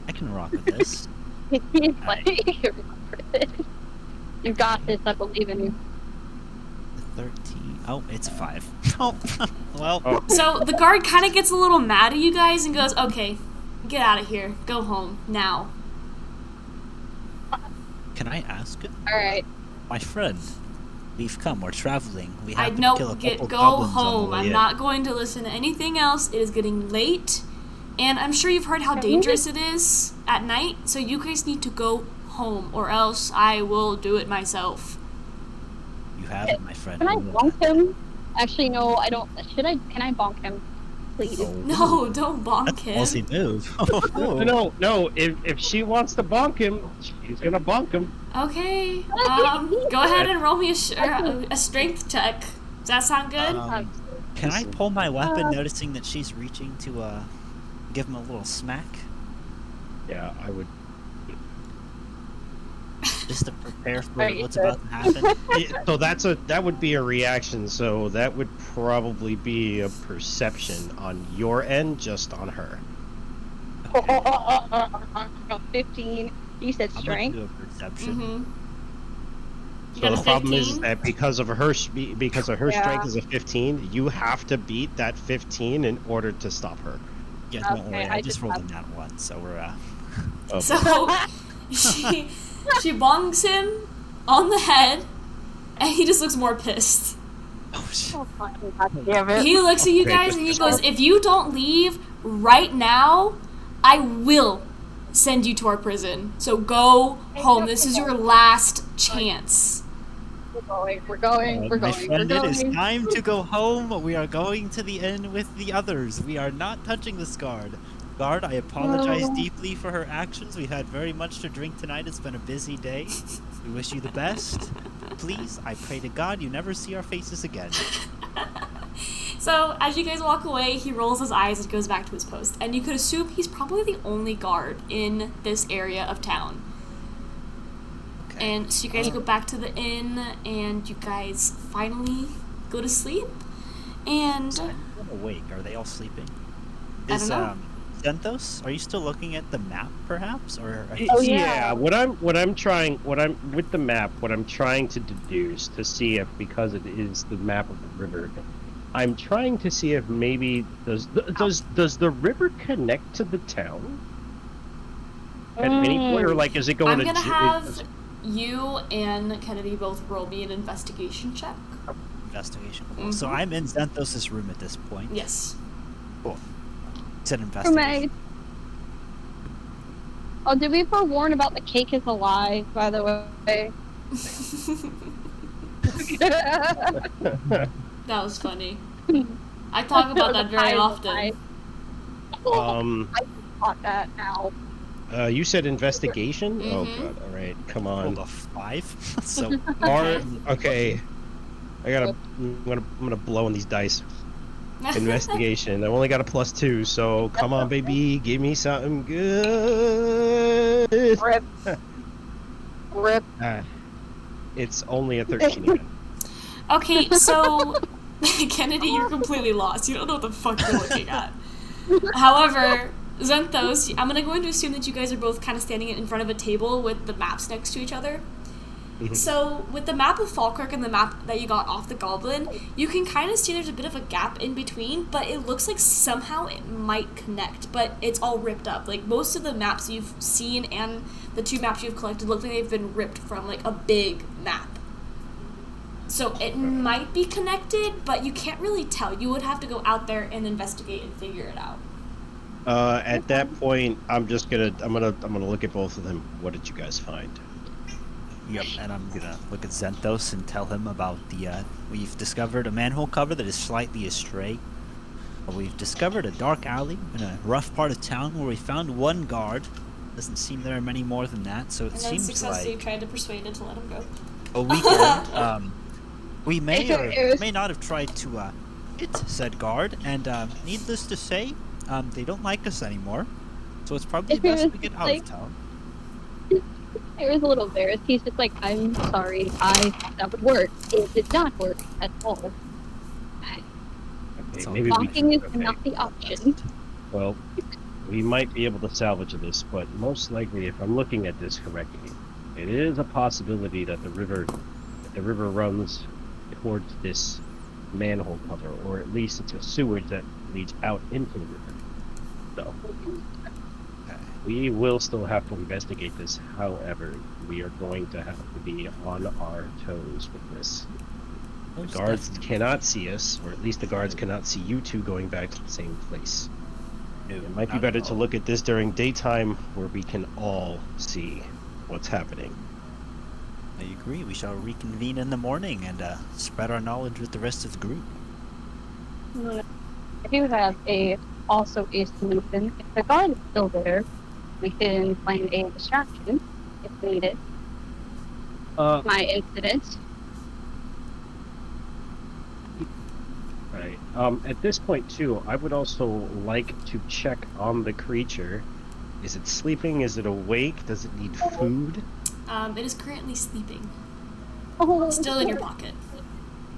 I can rock with this. He's like, you got this. I believe in you. 13. Oh, it's a 5. Oh, well. Oh. So the guard kind of gets a little mad at you guys and goes, "Okay, get out of here. Go home now." Can I ask? All right. My friend, we've come. We're traveling. We I have to know. kill a couple Go goblins on the home. way I'm in. not going to listen to anything else. It is getting late, and I'm sure you've heard how dangerous it is at night. So you guys need to go home, or else I will do it myself. You have it, my friend. Can I We will bonk him? Actually, no. I don't. Should I? Can I bonk him? Please. No, don't bonk That's him. a ballsy move. No. If she wants to bonk him, she's gonna bonk him. Okay. Go ahead and roll me a strength check. Does that sound good? Can I pull my weapon, noticing that she's reaching to give him a little smack, Yeah, I would. just to prepare for Right, what's you about to happen? So that would be a reaction. So that would probably be a perception on your end, just on her. 15. You said I'm gonna strength. do a perception. Mm-hmm. So got a the problem is 15? that because of her Yeah. strength is a 15, you have to beat that 15 in order to stop her. Yeah, don't Okay, worry. I I just just rolled have- in that one, so we're Oh, So she bongs him on the head, and he just looks more pissed. oh shit. Oh, fucking God damn it. He looks at you Okay, guys and he goes, "If you don't leave right now, I will send you to our prison. So go home. This is your last chance." We're going. My friend, it is time to go home. We are going to the inn with the others. We are not touching this guard. Guard, I apologize Oh. deeply for her actions. We had very much to drink tonight. It's been a busy day. We wish you the best. Please, I pray to God you never see our faces again. So as you guys walk away, he rolls his eyes and goes back to his post. And you could assume he's probably the only guard in this area of town. Okay. And so you guys go back to the inn, and you guys finally go to sleep. And So I'm awake. Are they all sleeping? I Is don't know. Zenthos, are you still looking at the map, perhaps, or? Are you... Oh, yeah. What I'm with the map, what I'm trying to deduce to see if, because it is the map of the river, I'm trying to see if maybe does the river connect to the town at any point, or like is it going I'm to? gonna have you and Kennedy both roll me an investigation check. Investigation. Cool. Mhm. So I'm in Zenthos' room at this point. Yes. Cool. It's an investigation. Oh, did we forewarn about the cake is a lie, by the way? That was funny. I talk about that very often. I caught that now. You said investigation. Oh Mhm. god! All right, come on. Rolled a 5. So Okay. I'm gonna blow on these dice. Investigation. I've only got a +2, so come on, baby, give me something good. Rip. Rip. It's only a 13 again. Okay, so Kennedy, you're completely lost. You don't know what the fuck you're looking at. However, Zenthos, I'm gonna go to assume that you guys are both kind of standing in front of a table with the maps next to each other. So, with the map of Fallkirk and the map that you got off the goblin, you can kind of see there's a bit of a gap in between, but it looks like somehow it might connect, but it's all ripped up. Like, most of the maps you've seen and the 2 maps you've collected look like they've been ripped from, like, a big map. So, it might be connected, but you can't really tell. You would have to go out there and investigate and figure it out. At that point, I'm gonna look at both of them. What did you guys find? Yep, and I'm gonna look at Zenthos and tell him about we've discovered a manhole cover that is slightly astray. We've discovered a dark alley in a rough part of town where we found 1 guard. Doesn't seem there are many more than that, so it And then seems successfully like tried to persuade it to let him go. a weekend. We may or may not have tried to hit said guard, and needless to say, they don't like us anymore. So it's probably best we get out of town. I was a little embarrassed. He's just like, I'm sorry, I thought that would work. It did not work at all. Okay, So maybe Talking is not the option. Well, we might be able to salvage this, but most likely, if I'm looking at this correctly, it is a possibility that the river runs towards this manhole cover, or at least it's a sewage that leads out into the river. So we will still have to investigate this. However, we are going to have to be on our toes with this. The guards cannot see us, or at least the guards cannot see you two going back to the same place. It might be better to look at this during daytime where we can all see what's happening. I agree. We shall reconvene in the morning and spread our knowledge with the rest of the group. I do have also a solution. If the guard is still there, we can find a distraction if needed. My incident. Right. At this point, too, I would also like to check on the creature. Is it sleeping? Is it awake? Does it need food? It is currently sleeping. Oh, Still in your pocket.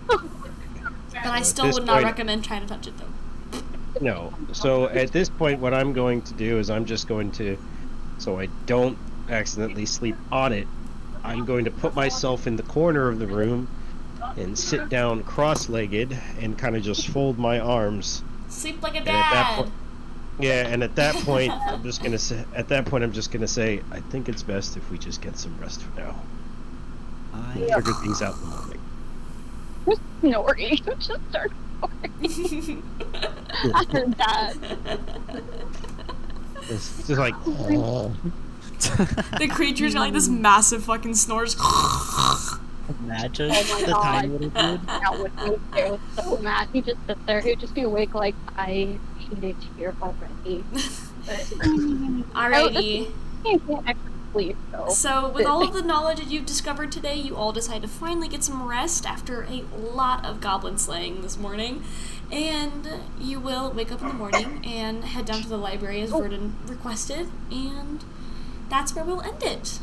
But I still would not recommend trying to touch it, though. No. So at this point, what I'm going to do is I'm just going to, so I don't accidentally sleep on it, I'm going to put myself in the corner of the room and sit down cross-legged and kind of just fold my arms. Sleep like a And at that dad. and at that point, I'm just gonna say, I think it's best if we just get some rest for now. Figure things out in the morning. snoring. Just start snoring. After that. It's just like, The creature's got like this massive fucking snores. Imagine Oh my the God. tiny little dude. That would be so mad. He'd just sit there. He'd just be awake like, I hate it here already. Alrighty. I can't actually sleep, though. So, with all of the knowledge that you've discovered today, you all decide to finally get some rest after a lot of goblin slaying this morning. And you will wake up in the morning and head down to the library as Verdon requested, and that's where we'll end it.